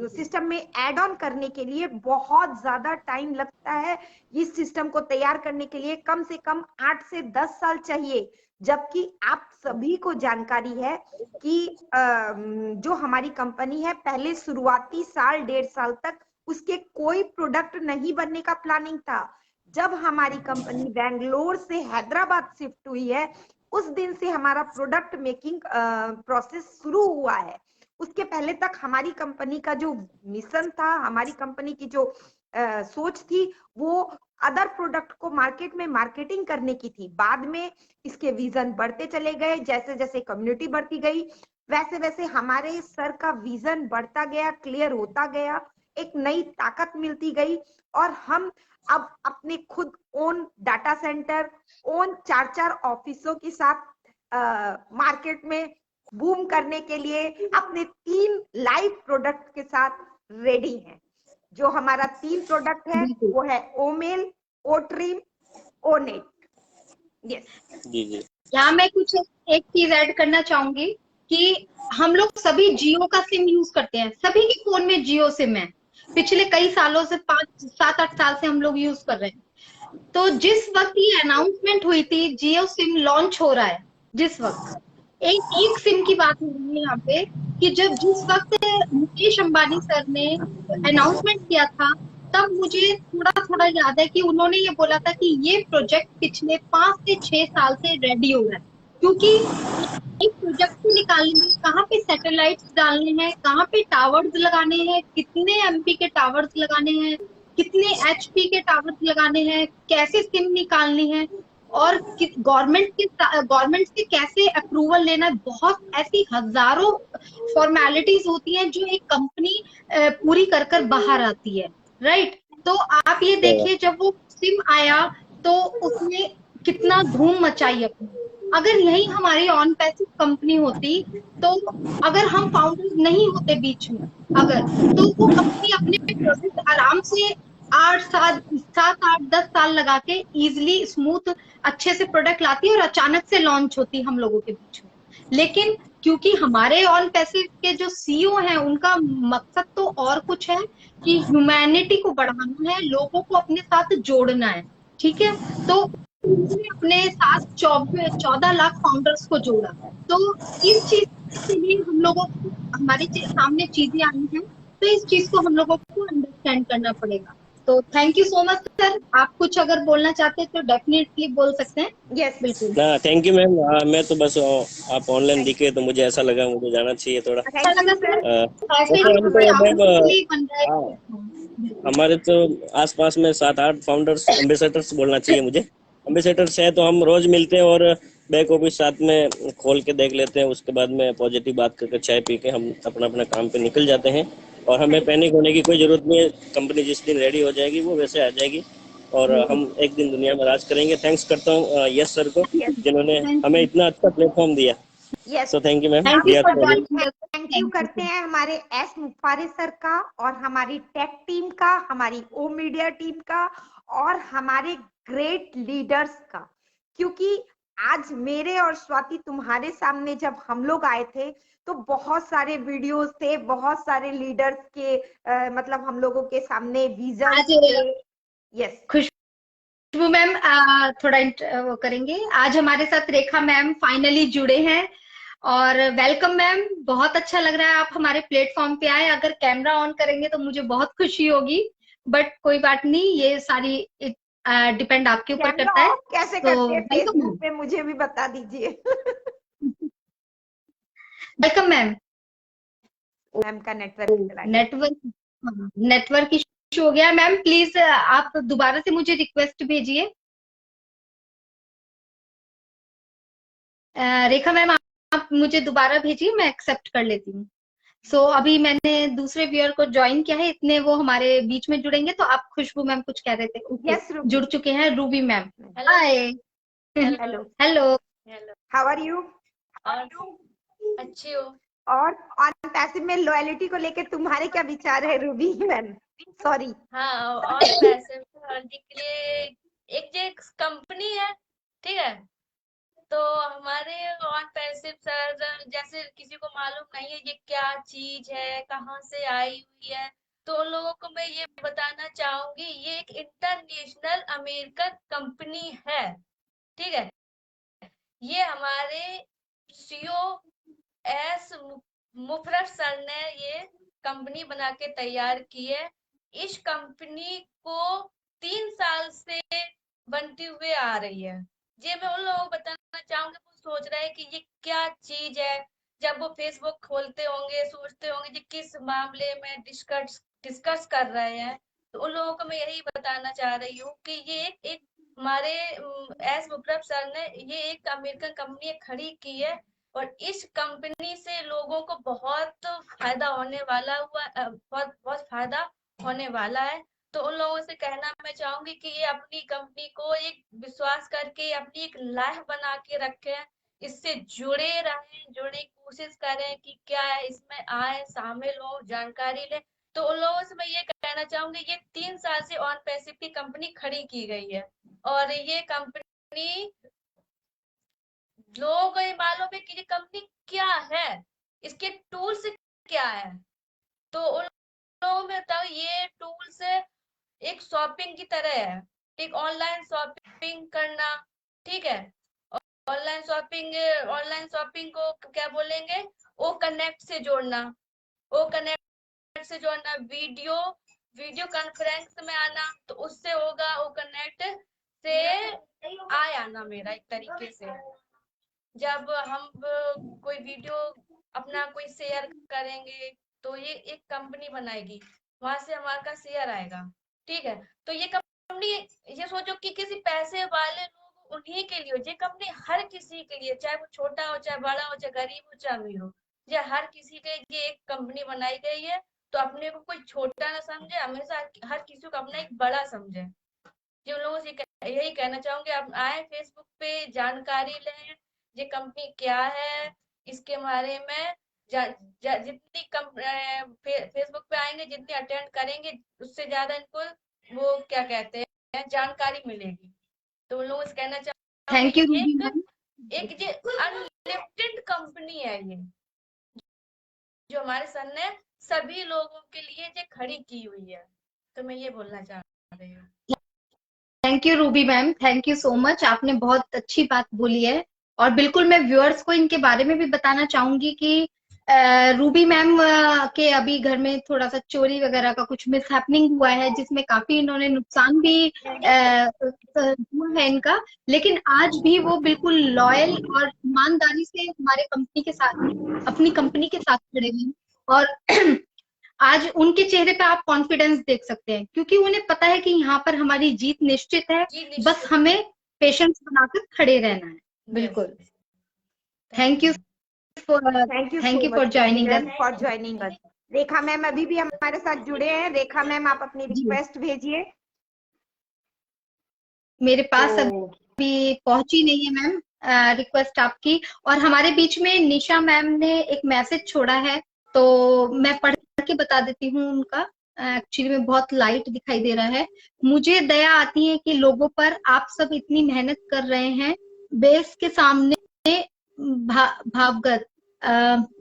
सिस्टम में ऐड ऑन करने के लिए बहुत ज्यादा टाइम लगता है। इस सिस्टम को तैयार करने के लिए कम से कम 8 से 10 साल चाहिए। जबकि आप सभी को जानकारी है कि जो हमारी कंपनी है, पहले शुरुआती साल 1.5 साल तक उसके कोई प्रोडक्ट नहीं बनने का प्लानिंग था। जब हमारी कंपनी बेंगलोर से हैदराबाद शिफ्ट हुई है, उस दिन से हमारा प्रोडक्ट मेकिंग प्रोसेस शुरू हुआ है। उसके पहले तक हमारी कंपनी का जो मिशन था, हमारी कंपनी की जो सोच थी, वो अदर प्रोडक्ट को मार्केट में मार्केटिंग करने की थी। बाद में इसके विजन बढ़ते चले गए, जैसे जैसे कम्युनिटी बढ़ती गई वैसे वैसे हमारे सर का विजन बढ़ता गया, क्लियर होता गया, एक नई ताकत मिलती गई। और हम अब अपने खुद ओन डाटा सेंटर, ओन 4-4 ऑफिसों के साथ मार्केट में बूम करने के लिए अपने 3 लाइव प्रोडक्ट के साथ रेडी हैं। जो हमारा 3 प्रोडक्ट है वो है ओमेल, ओट्रिम, ओनेट। यस जी। यहाँ मैं कुछ एक चीज ऐड करना चाहूंगी कि हम लोग सभी जियो का सिम यूज करते हैं, सभी के फोन में जियो सिम है। पिछले कई सालों से 5-7-8 साल से हम लोग यूज कर रहे हैं। तो जिस वक्त ये अनाउंसमेंट हुई थी जियो सिम लॉन्च हो रहा है, जिस वक्त एक सिम की बात हो रही है यहाँ पे कि जिस वक्त मुकेश अंबानी सर ने अनाउंसमेंट किया था, तब मुझे थोड़ा थोड़ा याद है कि उन्होंने ये बोला था कि ये प्रोजेक्ट पिछले 5 से 6 साल से रेडी हो रहा है। क्योंकि एक प्रोजेक्ट को निकालने में कहाँ पे सैटेलाइट्स डालने हैं, कहाँ पे टावर्स लगाने हैं, कितने एमपी के टावर्स लगाने हैं, कितने एचपी के टावर्स लगाने हैं, कैसे सिम निकालनी है, और गवर्नमेंट से कैसे अप्रूवल लेना है। बहुत ऐसी हजारों फॉर्मेलिटीज होती हैं जो एक कंपनी पूरी कर कर बाहर आती है, राइट। तो आप ये देखिए, जब वो सिम आया तो उसने कितना धूम मचाई अपनी। अगर यही हमारी ऑन पैसिव कंपनी होती, तो अगर हम फाउंडर्स नहीं होते बीच में, अगर, तो वो कंपनी अपने प्रोडक्ट आराम से 8 7 7 8 10 साल लगा के इजिली स्मूथ अच्छे से प्रोडक्ट लाती और अचानक से लॉन्च होती हम लोगों के बीच में। लेकिन क्योंकि हमारे ऑन पैसिव के जो सीईओ हैं, उनका मकसद तो और कुछ है कि ह्यूमैनिटी को बढ़ाना है, लोगों को अपने साथ जोड़ना है, ठीक है। तो उन्होंने अपने साथ 14 लाख फाउंडर्स को जोड़ा। तो इस चीज के लिए हम लोगों को हमारे सामने चीजें आई हैं, तो इस चीज को हम लोगों को अंडरस्टैंड करना पड़ेगा। तो thank you so much sir. आप कुछ अगर बोलना चाहते हैं तो डेफिनेटली बोल सकते हैं। यस बिल्कुल। ना, थैंक यू मैम। मैं तो बस आप ऑनलाइन दिखे तो मुझे ऐसा लगा मुझे जाना चाहिए थोड़ा। अच्छा थैंक यू लगा सर। सर, ऐसे वैसे ही हम कोई तो मैम opportunity बन रहा है। हाँ, बिल्कुल। हमारे तो आसपास में 7 8 फाउंडर्स, एम्बेसडर्स बोलना चाहिए मुझे, एम्बेसडर्स है, तो हम रोज मिलते हैं और बैक ऑफिस साथ में खोल के देख लेते हैं। उसके बाद में पॉजिटिव बात करके चाय पी के हम अपना अपना काम पे निकल जाते हैं। और हमें पैनिक होने की कोई जरूरत नहीं है। कंपनी जिस दिन रेडी हो जाएगी वो वैसे आ जाएगी और हम एक दिन दुनिया में राज करेंगे। थैंक्स करता हूँ यस सर को, यस जिन्होंने थैंक हमें यू। इतना अच्छा प्लेटफॉर्म दिया। Yes. So thank you ma'am, thank we you are for sorry. Joining us. Thank you thank you करते सर। हैं हमारे एस मुफारिस सर का, और हमारी टेक टीम का, हमारी ओ मीडिया टीम का, और हमारे ग्रेट लीडर्स का। क्योंकि आज मेरे और स्वाति तुम्हारे सामने जब हम लोग आए थे तो बहुत सारे वीडियोस थे, बहुत सारे लीडर्स के मतलब हम लोगों के सामने विजन आज थे। यस। खुशबू मैम थोड़ा वो करेंगे। आज हमारे साथ रेखा मैम फाइनली जुड़े हैं, और वेलकम मैम। बहुत अच्छा लग रहा है आप हमारे प्लेटफॉर्म पे आए। अगर कैमरा ऑन करेंगे तो मुझे बहुत खुशी होगी, बट कोई बात नहीं, ये सारी डिपेंड आपके ऊपर कैमरा करता है। ऑफ कैसे तो करते हैं वेलकम फेसबुक मैम। पे, मुझे भी बता दीजिए। Welcome ma'am. मैम का नेटवर्क चला गया। नेटवर्क इशू हो गया मैम। प्लीज आप दोबारा से मुझे रिक्वेस्ट भेजिए। रेखा मैम, आप मुझे दोबारा भेजिए, मैं एक्सेप्ट कर लेती हूँ। अभी मैंने दूसरे व्यूअर को ज्वाइन किया है, इतने वो हमारे बीच में जुड़ेंगे। तो आप खुशबू मैम कुछ कह रहे थे? Okay, yes Ruby. जुड़ चुके हैं Ruby ma'am. Hello hi. Hello. Hello. Hello. How are you? और अच्छी हो? और ऑन पैसिव में लॉयलिटी को लेकर तुम्हारे क्या विचार है रूबी मैम? सॉरी। हाँ, और पैसे अर्निंग के लिए एक कंपनी है, ठीक है। तो हमारे ऑन पैसिव सर, जैसे किसी को मालूम नहीं है ये क्या चीज है, कहाँ से आई हुई है, तो उन लोगों को मैं ये बताना चाहूंगी, ये एक इंटरनेशनल अमेरिकन कंपनी है, ठीक है। ये हमारे सीईओ एस मुफरत सर ने ये कंपनी बना के तैयार की है। इस कंपनी को 3 साल से बनती हुए आ रही है। ये मैं उन लोगों को बताना चाहूंगी, वो सोच रहे हैं कि ये क्या चीज है। जब वो फेसबुक खोलते होंगे, सोचते होंगे कि किस मामले में डिस्कस कर रहे हैं, तो उन लोगों को मैं यही बताना चाह रही हूँ कि ये एक हमारे एस मुफरत सर ने ये एक अमेरिकन कंपनी खड़ी की है, और इस कंपनी से लोगों को बहुत फायदा होने वाला बहुत बहुत फायदा होने वाला है। तो उन लोगों से कहना मैं चाहूंगी कि ये अपनी कंपनी को एक विश्वास करके अपनी एक लाइफ बना के रखें, इससे जुड़े रहें, जुड़ने की कोशिश करें कि क्या है, इसमें आए, शामिल हो, जानकारी लें। तो उन लोगों से मैं ये कहना चाहूंगी, ये 3 साल से ऑन पैसिव की कंपनी खड़ी की गई है, और ये कंपनी लोगों को ये मालूम है कि ये कंपनी क्या है, इसके टूल्स क्या है। तो उन लोगों में बताओ, ये टूल्स एक शॉपिंग की तरह है, एक ऑनलाइन शॉपिंग करना, ठीक है। ऑनलाइन शॉपिंग को क्या बोलेंगे, ओ कनेक्ट से जोड़ना, ओ कनेक्ट से जोड़ना, वीडियो कॉन्फ्रेंस में आना, तो उससे होगा ओ कनेक्ट से आना मेरा एक तरीके से। जब हम कोई वीडियो अपना कोई शेयर करेंगे, तो ये एक कंपनी बनाएगी, वहां से हमारा शेयर आएगा, ठीक है। तो ये कंपनी, ये सोचो कि किसी पैसे वाले लोग उन्हीं के लिए हो। ये कंपनी हर किसी के लिए, चाहे वो छोटा हो, चाहे बड़ा हो, चाहे गरीब हो, चाहे अमीर हो, ये हर किसी के लिए एक कंपनी बनाई गई है। तो अपने को कोई छोटा ना समझे, हमेशा हर किसी को अपना एक बड़ा समझे। जो लोगों से यही कहना चाहूंगी, आप आए फेसबुक पे, जानकारी लें, ये कंपनी क्या है इसके बारे में। जितनी फेसबुक पे आएंगे, जितनी अटेंड करेंगे, उससे ज्यादा इनको वो क्या कहते हैं, जानकारी मिलेगी। तो उन लोगों से कहना थैंक यू चाहूंगी, रूबी मैम। एक ये अनलिमिटेड कंपनी है ये, जो हमारे सर ने सभी लोगों के लिए जो खड़ी की हुई है। तो मैं ये बोलना चाह रही हूँ। Thank you Ruby ma'am, thank you so much, आपने बहुत अच्छी बात बोली है। और बिल्कुल मैं व्यूअर्स को इनके बारे में भी बताना चाहूंगी कि रूबी मैम के अभी घर में थोड़ा सा चोरी वगैरह का कुछ मिसहैपनिंग हुआ है, जिसमें काफी इन्होंने नुकसान भी हुआ है इनका। लेकिन आज भी वो बिल्कुल लॉयल और ईमानदारी से हमारे कंपनी के साथ, अपनी कंपनी के साथ खड़े हैं। और आज उनके चेहरे पे आप कॉन्फिडेंस देख सकते हैं, क्योंकि उन्हें पता है कि यहाँ पर हमारी जीत निश्चित है। जी बस निश्चित। हमें पेशेंस बनाकर खड़े रहना है। बिल्कुल। Thank you for thank you thank so you for much Ruby joining ma'am us. For joining us. Rekha ma'am अभी भी हमारे साथ जुड़े हैं। रेखा मैम, आप अपनी जी, रिक्वेस्ट भेजिए। मेरे पास तो अभी पहुंची नहीं है मैम रिक्वेस्ट आपकी। और हमारे बीच में निशा मैम ने एक मैसेज छोड़ा है, तो मैं पढ़ के बता देती हूँ उनका। एक्चुअली में बहुत लाइट दिखाई दे रहा है। मुझे दया आती है कि लोगों पर आप सब इतनी मेहनत कर रहे हैं, बेस के सामने भावगत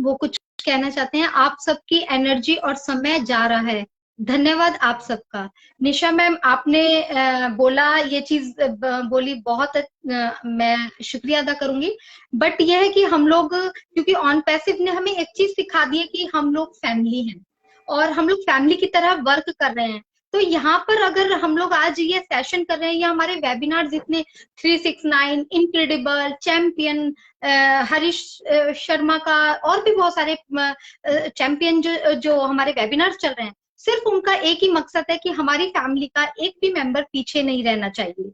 वो कुछ कहना चाहते हैं। आप सबकी एनर्जी और समय जा रहा है, धन्यवाद आप सबका। निशा मैम, आपने बोला ये चीज बोली, बहुत मैं शुक्रिया अदा करूंगी। बट यह है कि हम लोग, क्योंकि ऑन पैसिव ने हमें एक चीज सिखा दी है कि हम लोग फैमिली हैं और हम लोग फैमिली की तरह वर्क कर रहे हैं। तो यहाँ पर अगर हम लोग आज ये सेशन कर रहे हैं, या हमारे वेबिनार जितने 369, इनक्रेडिबल, चैंपियन, हरीश शर्मा का, और भी बहुत सारे चैंपियन जो हमारे वेबिनार चल रहे हैं, सिर्फ उनका एक ही मकसद है कि हमारी फैमिली का एक भी मेंबर पीछे नहीं रहना चाहिए।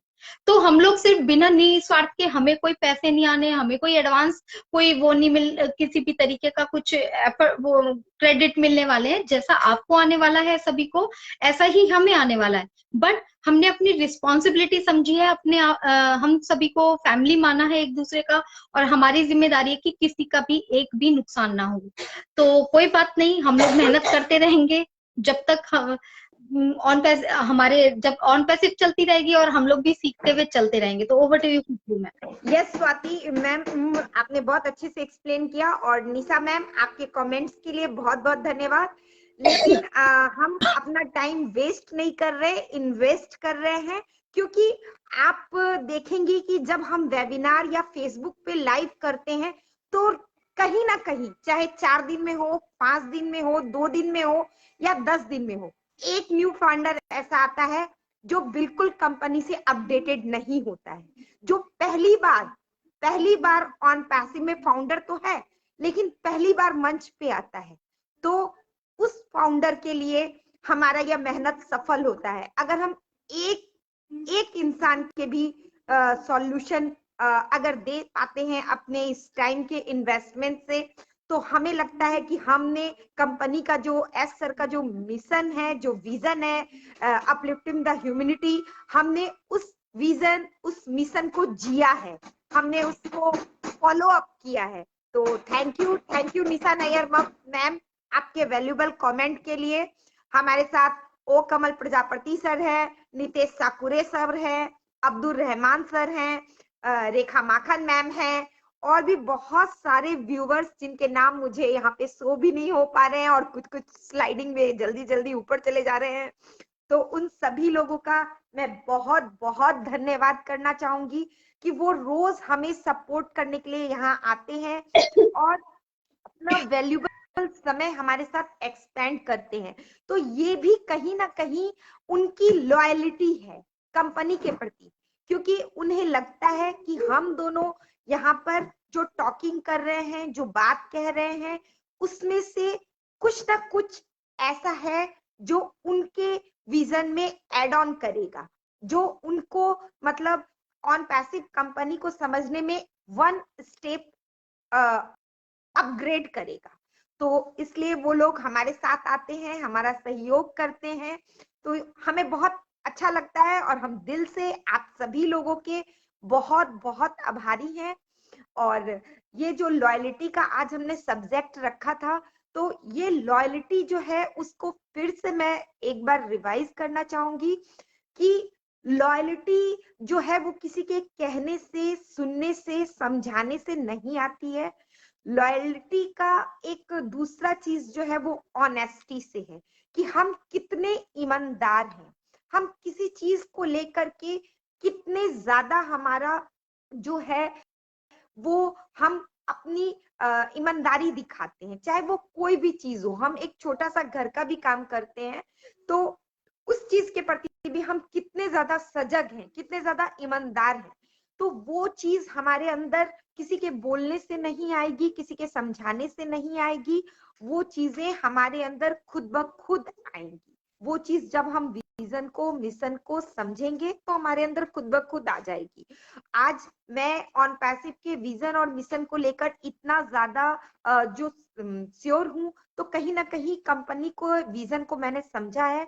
तो हम लोग सिर्फ बिना निस्वार्थ के, हमें कोई पैसे नहीं आने, हमें कोई एडवांस, कोई वो नहीं मिल, किसी भी तरीके का कुछ वो क्रेडिट मिलने वाले हैं। जैसा आपको आने वाला है सभी को, ऐसा ही हमें आने वाला है। बट हमने अपनी रिस्पॉन्सिबिलिटी समझी है, अपने हम सभी को फैमिली माना है एक दूसरे का, और हमारी जिम्मेदारी है कि किसी का भी एक भी नुकसान ना हो। तो कोई बात नहीं, हम लोग मेहनत करते रहेंगे जब तक ऑन पैस हमारे, जब ऑन पैसिव चलती रहेगी और हम लोग भी सीखते हुए चलते रहेंगे। तो over to you ma'am. Yes Swati ma'am, आपने बहुत अच्छे से एक्सप्लेन किया। और निशा मैम, आपके कमेंट्स के लिए बहुत बहुत धन्यवाद। लेकिन हम अपना टाइम वेस्ट नहीं कर रहे, इन्वेस्ट कर रहे हैं। क्योंकि आप देखेंगे कि जब हम वेबिनार या फेसबुक पे लाइव करते हैं, तो कहीं ना कहीं, चाहे 4 दिन में हो, 5 दिन में हो, 2 दिन में हो, या 10 दिन में हो, एक न्यू फाउंडर ऐसा आता है जो बिल्कुल कंपनी से अपडेटेड नहीं होता है, जो पहली बार ऑन पैसिव में फाउंडर तो है, लेकिन पहली बार मंच पे आता है। तो उस फाउंडर के लिए हमारा यह मेहनत सफल होता है। अगर हम एक इंसान के भी सॉल्यूशन अगर दे पाते हैं अपने इस टाइम के इन्वेस्टमेंट से, तो हमें लगता है कि हमने कंपनी का जो एस सर का जो मिशन है, जो विजन है, अपलिफ्टिंग द ह्यूमैनिटी, हमने उस विजन, उस मिशन को जिया है, हमने उसको फॉलो अप किया है। तो thank you Nisha Nayyar ma'am, आपके वैल्यूबल कमेंट के लिए। हमारे साथ ओ कमल प्रजापति सर है, नितेश साकुरे सर है, अब्दुल रहमान सर हैं, रेखा माखन मैम है, और भी बहुत सारे व्यूवर्स जिनके नाम मुझे यहाँ पे शो भी नहीं हो पा रहे हैं, और कुछ कुछ स्लाइडिंग में जल्दी जल्दी ऊपर चले जा रहे हैं। तो उन सभी लोगों का मैं बहुत बहुत धन्यवाद करना चाहूंगी कि वो रोज हमें सपोर्ट करने के लिए यहाँ आते हैं और अपना वैल्यूबल समय हमारे साथ एक्सपेंड करते हैं। तो ये भी कहीं ना कहीं उनकी लॉयलिटी है कंपनी के प्रति, क्योंकि उन्हें लगता है कि हम दोनों यहाँ पर जो टॉकिंग कर रहे हैं, जो बात कह रहे हैं, उसमें से कुछ ना कुछ ऐसा है जो उनके विजन में एड ऑन करेगा, जो उनको मतलब ऑन पैसिव कंपनी को समझने में 1 स्टेप अपग्रेड करेगा। तो इसलिए वो लोग हमारे साथ आते हैं, हमारा सहयोग करते हैं, तो हमें बहुत अच्छा लगता है और हम दिल से आप सभी लोगों के बहुत बहुत आभारी हैं। और ये जो लॉयल्टी का आज हमने सब्जेक्ट रखा था, तो ये लॉयल्टी जो है उसको फिर से मैं एक बार रिवाइज करना चाहूंगी कि लॉयल्टी जो है वो किसी के कहने से, सुनने से, समझाने से नहीं आती है। लॉयल्टी का एक दूसरा चीज जो है वो ऑनेस्टी से है कि हम कितने ईमानदार हैं, हम किसी चीज को लेकर के कितने ज्यादा हमारा जो है वो हम अपनी ईमानदारी दिखाते हैं, चाहे वो कोई भी चीज हो। हम एक छोटा सा घर का भी काम करते हैं तो उस चीज के प्रति भी हम कितने ज्यादा सजग हैं, कितने ज्यादा ईमानदार हैं। तो वो चीज हमारे अंदर किसी के बोलने से नहीं आएगी, किसी के समझाने से नहीं आएगी, वो चीजें हमारे अंदर खुद ब खुद आएंगी। वो चीज जब हम विजन को, मिशन को समझेंगे तो हमारे अंदर खुद ब खुद आ जाएगी। आज मैं ऑन पैसिव के विजन और मिशन को लेकर इतना ज्यादा जो श्योर हूं, तो कहीं ना कहीं कंपनी को, विजन को मैंने समझा है।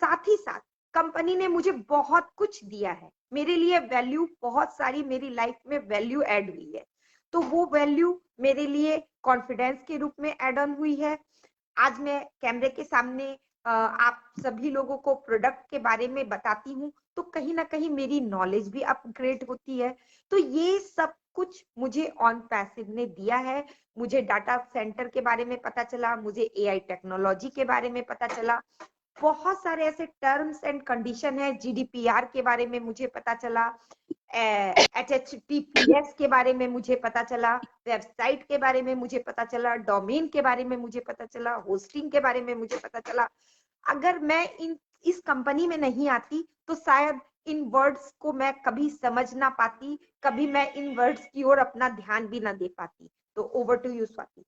साथ ही साथ कंपनी ने मुझे बहुत कुछ दिया है, मेरे लिए वैल्यू बहुत सारी मेरी लाइफ में वैल्यू ऐड हुई है। तो वो वैल्यू मेरे लिए कॉन्फिडेंस के रूप में ऐड ऑन हुई है। आज मैं कैमरे के सामने आप सभी लोगों को प्रोडक्ट के बारे में बताती हूँ, तो कहीं ना कहीं मेरी नॉलेज भी अपग्रेड होती है। तो ये सब कुछ मुझे ऑन पैसिव ने दिया है। मुझे डाटा सेंटर के बारे में पता चला, मुझे AI टेक्नोलॉजी के बारे में पता चला, बहुत सारे ऐसे टर्म्स एंड कंडीशन है, GDPR के बारे में मुझे पता चला, HTTPS के बारे में मुझे पता चला, वेबसाइट के बारे में मुझे पता चला, डोमेन के बारे में मुझे पता चला, होस्टिंग के बारे में मुझे पता चला। अगर मैं इस कंपनी में नहीं आती तो शायद इन वर्ड्स को मैं कभी समझ ना पाती, कभी मैं इन वर्ड्स की ओर अपना ध्यान भी ना दे पाती। तो over to you Swati.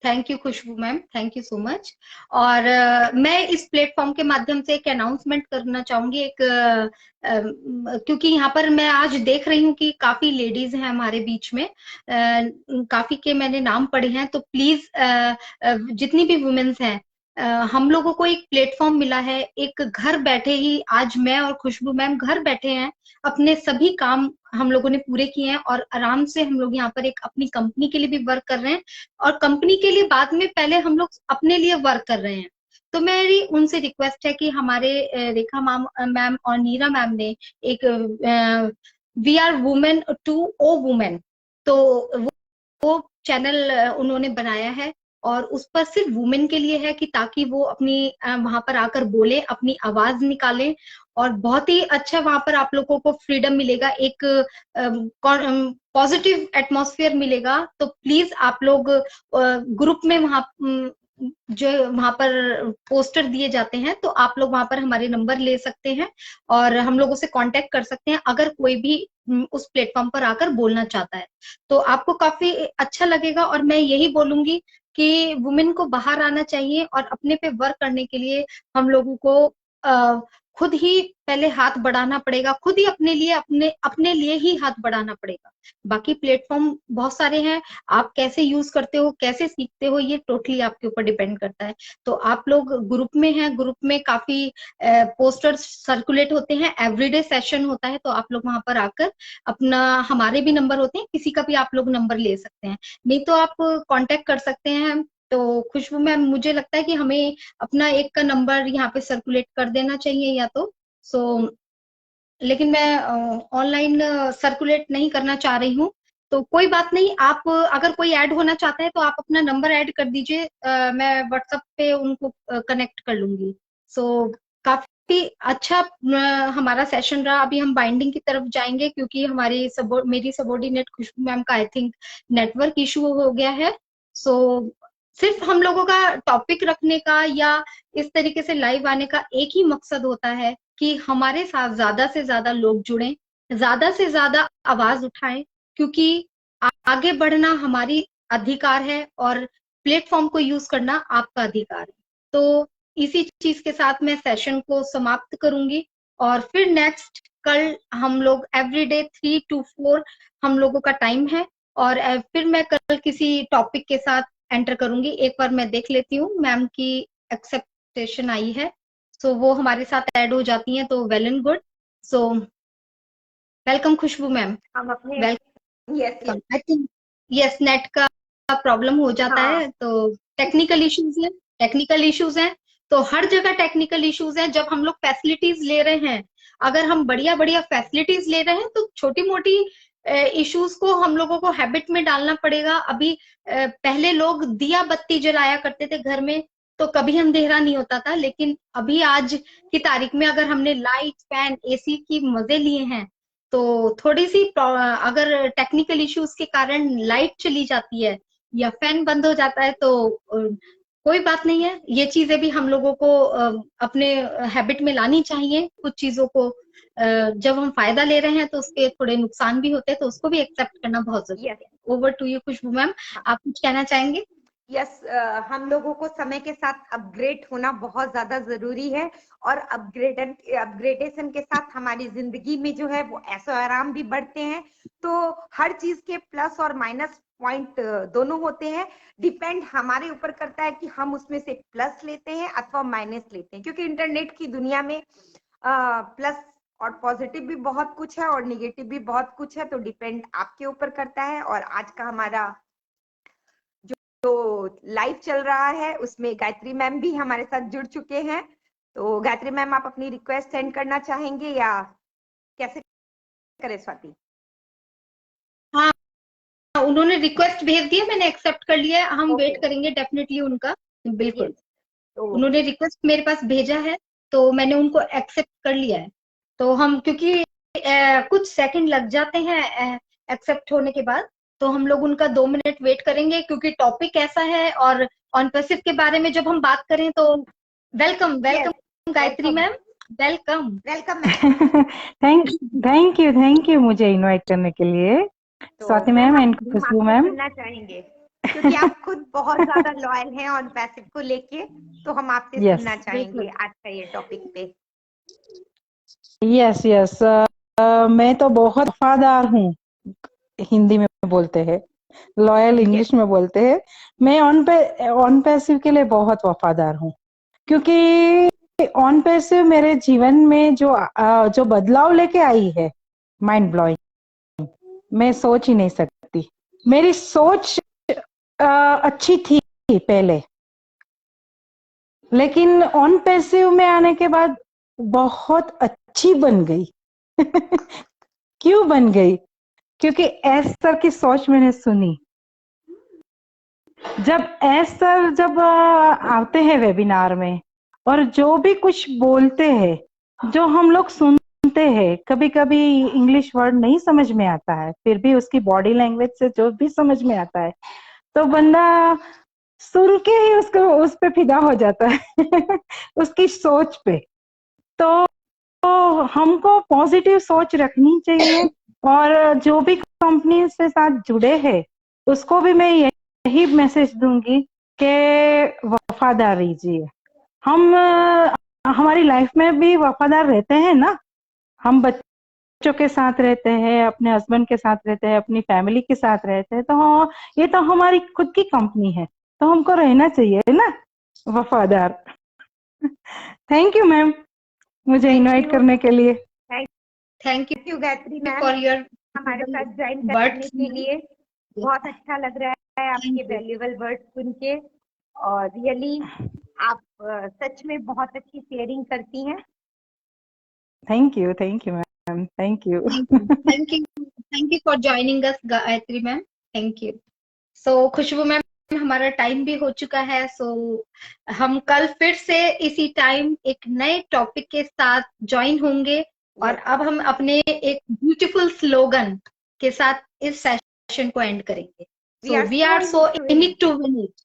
Thank you Khushboo ma'am, thank you so much. और मैं इस प्लेटफॉर्म के माध्यम से एक अनाउंसमेंट करना चाहूंगी, क्योंकि यहाँ पर मैं आज देख रही हूँ कि काफी लेडीज हैं हमारे बीच में, काफी के मैंने नाम पढ़े हैं। तो प्लीज जितनी भी वुमेन्स हैं, हम लोगों को एक प्लेटफॉर्म मिला है, एक घर बैठे ही आज मैं और खुशबू मैम घर बैठे हैं, अपने सभी काम हम लोगों ने पूरे किए हैं और आराम से हम लोग यहाँ पर एक अपनी कंपनी के लिए भी वर्क कर रहे हैं, और कंपनी के लिए बाद में पहले हम लोग अपने लिए वर्क कर रहे हैं। तो मेरी उनसे रिक्वेस्ट है कि हमारे रेखा मैम और नीरा मैम ने एक we are women to o women, तो वो चैनल उन्होंने बनाया है और उस पर सिर्फ वुमेन के लिए है कि ताकि वो अपनी वहां पर आकर बोले, अपनी आवाज निकालें, और बहुत ही अच्छा वहां पर आप लोगों को फ्रीडम मिलेगा, एक पॉजिटिव एटमॉस्फेयर मिलेगा। तो प्लीज आप लोग ग्रुप में वहां जो वहां पर पोस्टर दिए जाते हैं, तो आप लोग वहां पर हमारे नंबर ले सकते हैं और हम लोगों से कांटेक्ट कर सकते हैं अगर कोई भी उस प्लेटफॉर्म पर आकर बोलना चाहता है। तो आपको काफी अच्छा लगेगा और मैं यही बोलूंगी कि वुमेन को बाहर आना चाहिए और अपने पे वर्क करने के लिए हम लोगों को खुद ही पहले हाथ बढ़ाना पड़ेगा, खुद ही अपने लिए ही हाथ बढ़ाना पड़ेगा। बाकी प्लेटफॉर्म बहुत सारे हैं, आप कैसे यूज करते हो, कैसे सीखते हो, ये टोटली आपके ऊपर डिपेंड करता है। तो आप लोग ग्रुप में हैं, ग्रुप में काफी पोस्टर्स सर्कुलेट होते हैं, एवरीडे सेशन होता है, तो आप लोग वहां पर आकर अपना, हमारे भी नंबर होते हैं, किसी का भी आप लोग नंबर ले सकते हैं, नहीं तो आप कांटेक्ट कर सकते हैं। तो खुशबू मैम, मुझे लगता है कि हमें अपना एक का नंबर यहाँ पे सर्कुलेट कर देना चाहिए या तो लेकिन मैं ऑनलाइन सर्कुलेट नहीं करना चाह रही हूँ। तो कोई बात नहीं, आप अगर कोई ऐड होना चाहता है तो आप अपना नंबर ऐड कर दीजिए, मैं व्हाट्सएप पे उनको कनेक्ट कर लूंगी। काफी अच्छा हमारा सेशन रहा। अभी हम बाइंडिंग की तरफ जाएंगे क्योंकि मेरी सबॉर्डिनेट खुशबू मैम का आई थिंक नेटवर्क इशू हो गया है। सिर्फ हम लोगों का टॉपिक रखने का या इस तरीके से लाइव आने का एक ही मकसद होता है कि हमारे साथ ज्यादा से ज्यादा लोग जुड़ें, ज्यादा से ज्यादा आवाज उठाएं, क्योंकि आगे बढ़ना हमारी अधिकार है और प्लेटफॉर्म को यूज करना आपका अधिकार है। तो इसी चीज के साथ मैं सेशन को समाप्त करूंगी और फिर नेक्स्ट कल हम लोग एवरीडे 3 to 4 हम लोगों का टाइम है, और फिर मैं कल किसी टॉपिक के साथ एंटर करूंगी। एक बार मैं देख लेती हूँ मैम की एक्सेप्टेशन आई है, सो वो हमारे साथ ऐड हो जाती हैं तो well and good. So welcome Khushboo ma'am. हम अपने welcome. Yes I think yes, net का प्रॉब्लम हो जाता हाँ है, तो टेक्निकल इश्यूज हैं, तो हर जगह टेक्निकल इश्यूज हैं। जब हम लोग फैसिलिटीज ले रहे हैं, अगर हम बढ़िया बढ़िया फैसिलिटीज ले रहे हैं, तो छोटी मोटी इश्यूज को हम लोगों को हैबिट में डालना पड़ेगा। अभी पहले लोग दिया बत्ती जलाया करते थे घर में, तो कभी अंधेरा नहीं होता था, लेकिन अभी आज की तारीख में अगर हमने लाइट, फैन, एसी की मजे लिए हैं, तो थोड़ी सी अगर टेक्निकल इश्यूज के कारण लाइट चली जाती है या फैन बंद हो जाता है, तो कोई बात नहीं है। ये चीजें भी हम लोगों को अपने हैबिट में लानी चाहिए। कुछ चीजों को जब हम फायदा ले रहे हैं तो उसके थोड़े नुकसान भी होते हैं, तो उसको भी एक्सेप्ट करना बहुत जरूरी है। Over to you Khushboo ma'am, आप कुछ कहना चाहेंगे? यस हम लोगों को समय के साथ अपग्रेड होना बहुत ज्यादा जरूरी है, और अपग्रेडेशन के साथ हमारी जिंदगी में जो है वो ऐशो आराम भी बढ़ते हैं। तो हर चीज के प्लस और माइनस पॉइंट दोनों होते हैं। डिपेंड हमारे ऊपर करता है कि हम उसमें से प्लस लेते हैं अथवा माइनस लेते हैं, क्योंकि इंटरनेट की दुनिया में प्लस और पॉजिटिव भी बहुत कुछ है और निगेटिव भी बहुत कुछ है। तो डिपेंड आपके ऊपर करता है। और आज का हमारा तो लाइव चल रहा है, उसमें गायत्री मैम भी हमारे साथ जुड़ चुके हैं। तो गायत्री मैम, आप अपनी रिक्वेस्ट सेंड करना चाहेंगे या कैसे करें स्वाति? हाँ, उन्होंने रिक्वेस्ट भेज दिया, मैंने एक्सेप्ट कर लिया। हम Okay. वेट करेंगे डेफिनेटली उनका। बिल्कुल। Yes. तो उन्होंने रिक्वेस्ट मेरे पास भेजा है, तो मैंने उनको एक्सेप्ट कर लिया है। तो हम क्योंकि कुछ सेकंड लग जाते हैं एक्सेप्ट होने के बाद, तो हम लोग उनका 2 मिनट वेट करेंगे, क्योंकि टॉपिक ऐसा है। और ऑन पैसिव के बारे में जब हम बात करें तो welcome Gayatri ma'am, welcome. Welcome ma'am. Thank you मुझे इनवाइट करने के लिए, Swati ma'am and Khushboo ma'am. सुनना चाहेंगे क्योंकि आप खुद बहुत ज्यादा लॉयल हैं ऑन पैसिव को लेके, तो हम आपसे सुनना चाहेंगे आज का ये टॉपिक पे। यस मैं तो बहुत वफादार हूँ, हिंदी में बोलते हैं, लॉयल इंग्लिश में बोलते हैं। मैं ऑन पैसिव के लिए बहुत वफादार हूँ, क्योंकि ऑन पैसिव मेरे जीवन में जो बदलाव लेके आई है, माइंड ब्लोइंग, मैं सोच ही नहीं सकती। मेरी सोच अच्छी थी पहले, लेकिन ऑन पैसिव में आने के बाद बहुत अच्छी बन गई। क्यों बन गई? क्योंकि एस सर की सोच मैंने सुनी। जब आते हैं वेबिनार में और जो भी कुछ बोलते हैं, जो हम लोग सुनते हैं, कभी कभी इंग्लिश वर्ड नहीं समझ में आता है, फिर भी उसकी बॉडी लैंग्वेज से जो भी समझ में आता है, तो बंदा सुन के ही उसको उस पे फिदा हो जाता है। उसकी सोच पे। तो हमको पॉजिटिव सोच रखनी चाहिए, और जो भी कंपनी से साथ जुड़े हैं उसको भी मैं यही मैसेज दूंगी कि वफादार रहिए। हम हमारी लाइफ में भी वफादार रहते हैं ना, हम बच्चों के साथ रहते हैं, अपने हस्बैंड के साथ रहते हैं, अपनी फैमिली के साथ रहते हैं, तो ये तो हमारी खुद की कंपनी है, तो हमको रहना चाहिए ना वफादार। थैंक यू मैम मुझे इनवाइट करने के लिए। Thank you Gayatri ma'am for your हमारे साथ ज्वाइन करने के लिए। बहुत अच्छा लग रहा है आपके वैल्यूएबल वर्ड सुन के, और रियली आप सच में बहुत अच्छी शेयरिंग करती हैं। Thank you ma'am, thank you for joining us Gayatri ma'am, thank you. So Khushboo ma'am, हमारा टाइम भी हो चुका है। सो हम कल फिर से इसी टाइम एक नए टॉपिक के साथ ज्वाइन होंगे, और अब हम अपने एक ब्यूटीफुल स्लोगन के साथ इस सेशन को एंड करेंगे। So we are so in it to win it.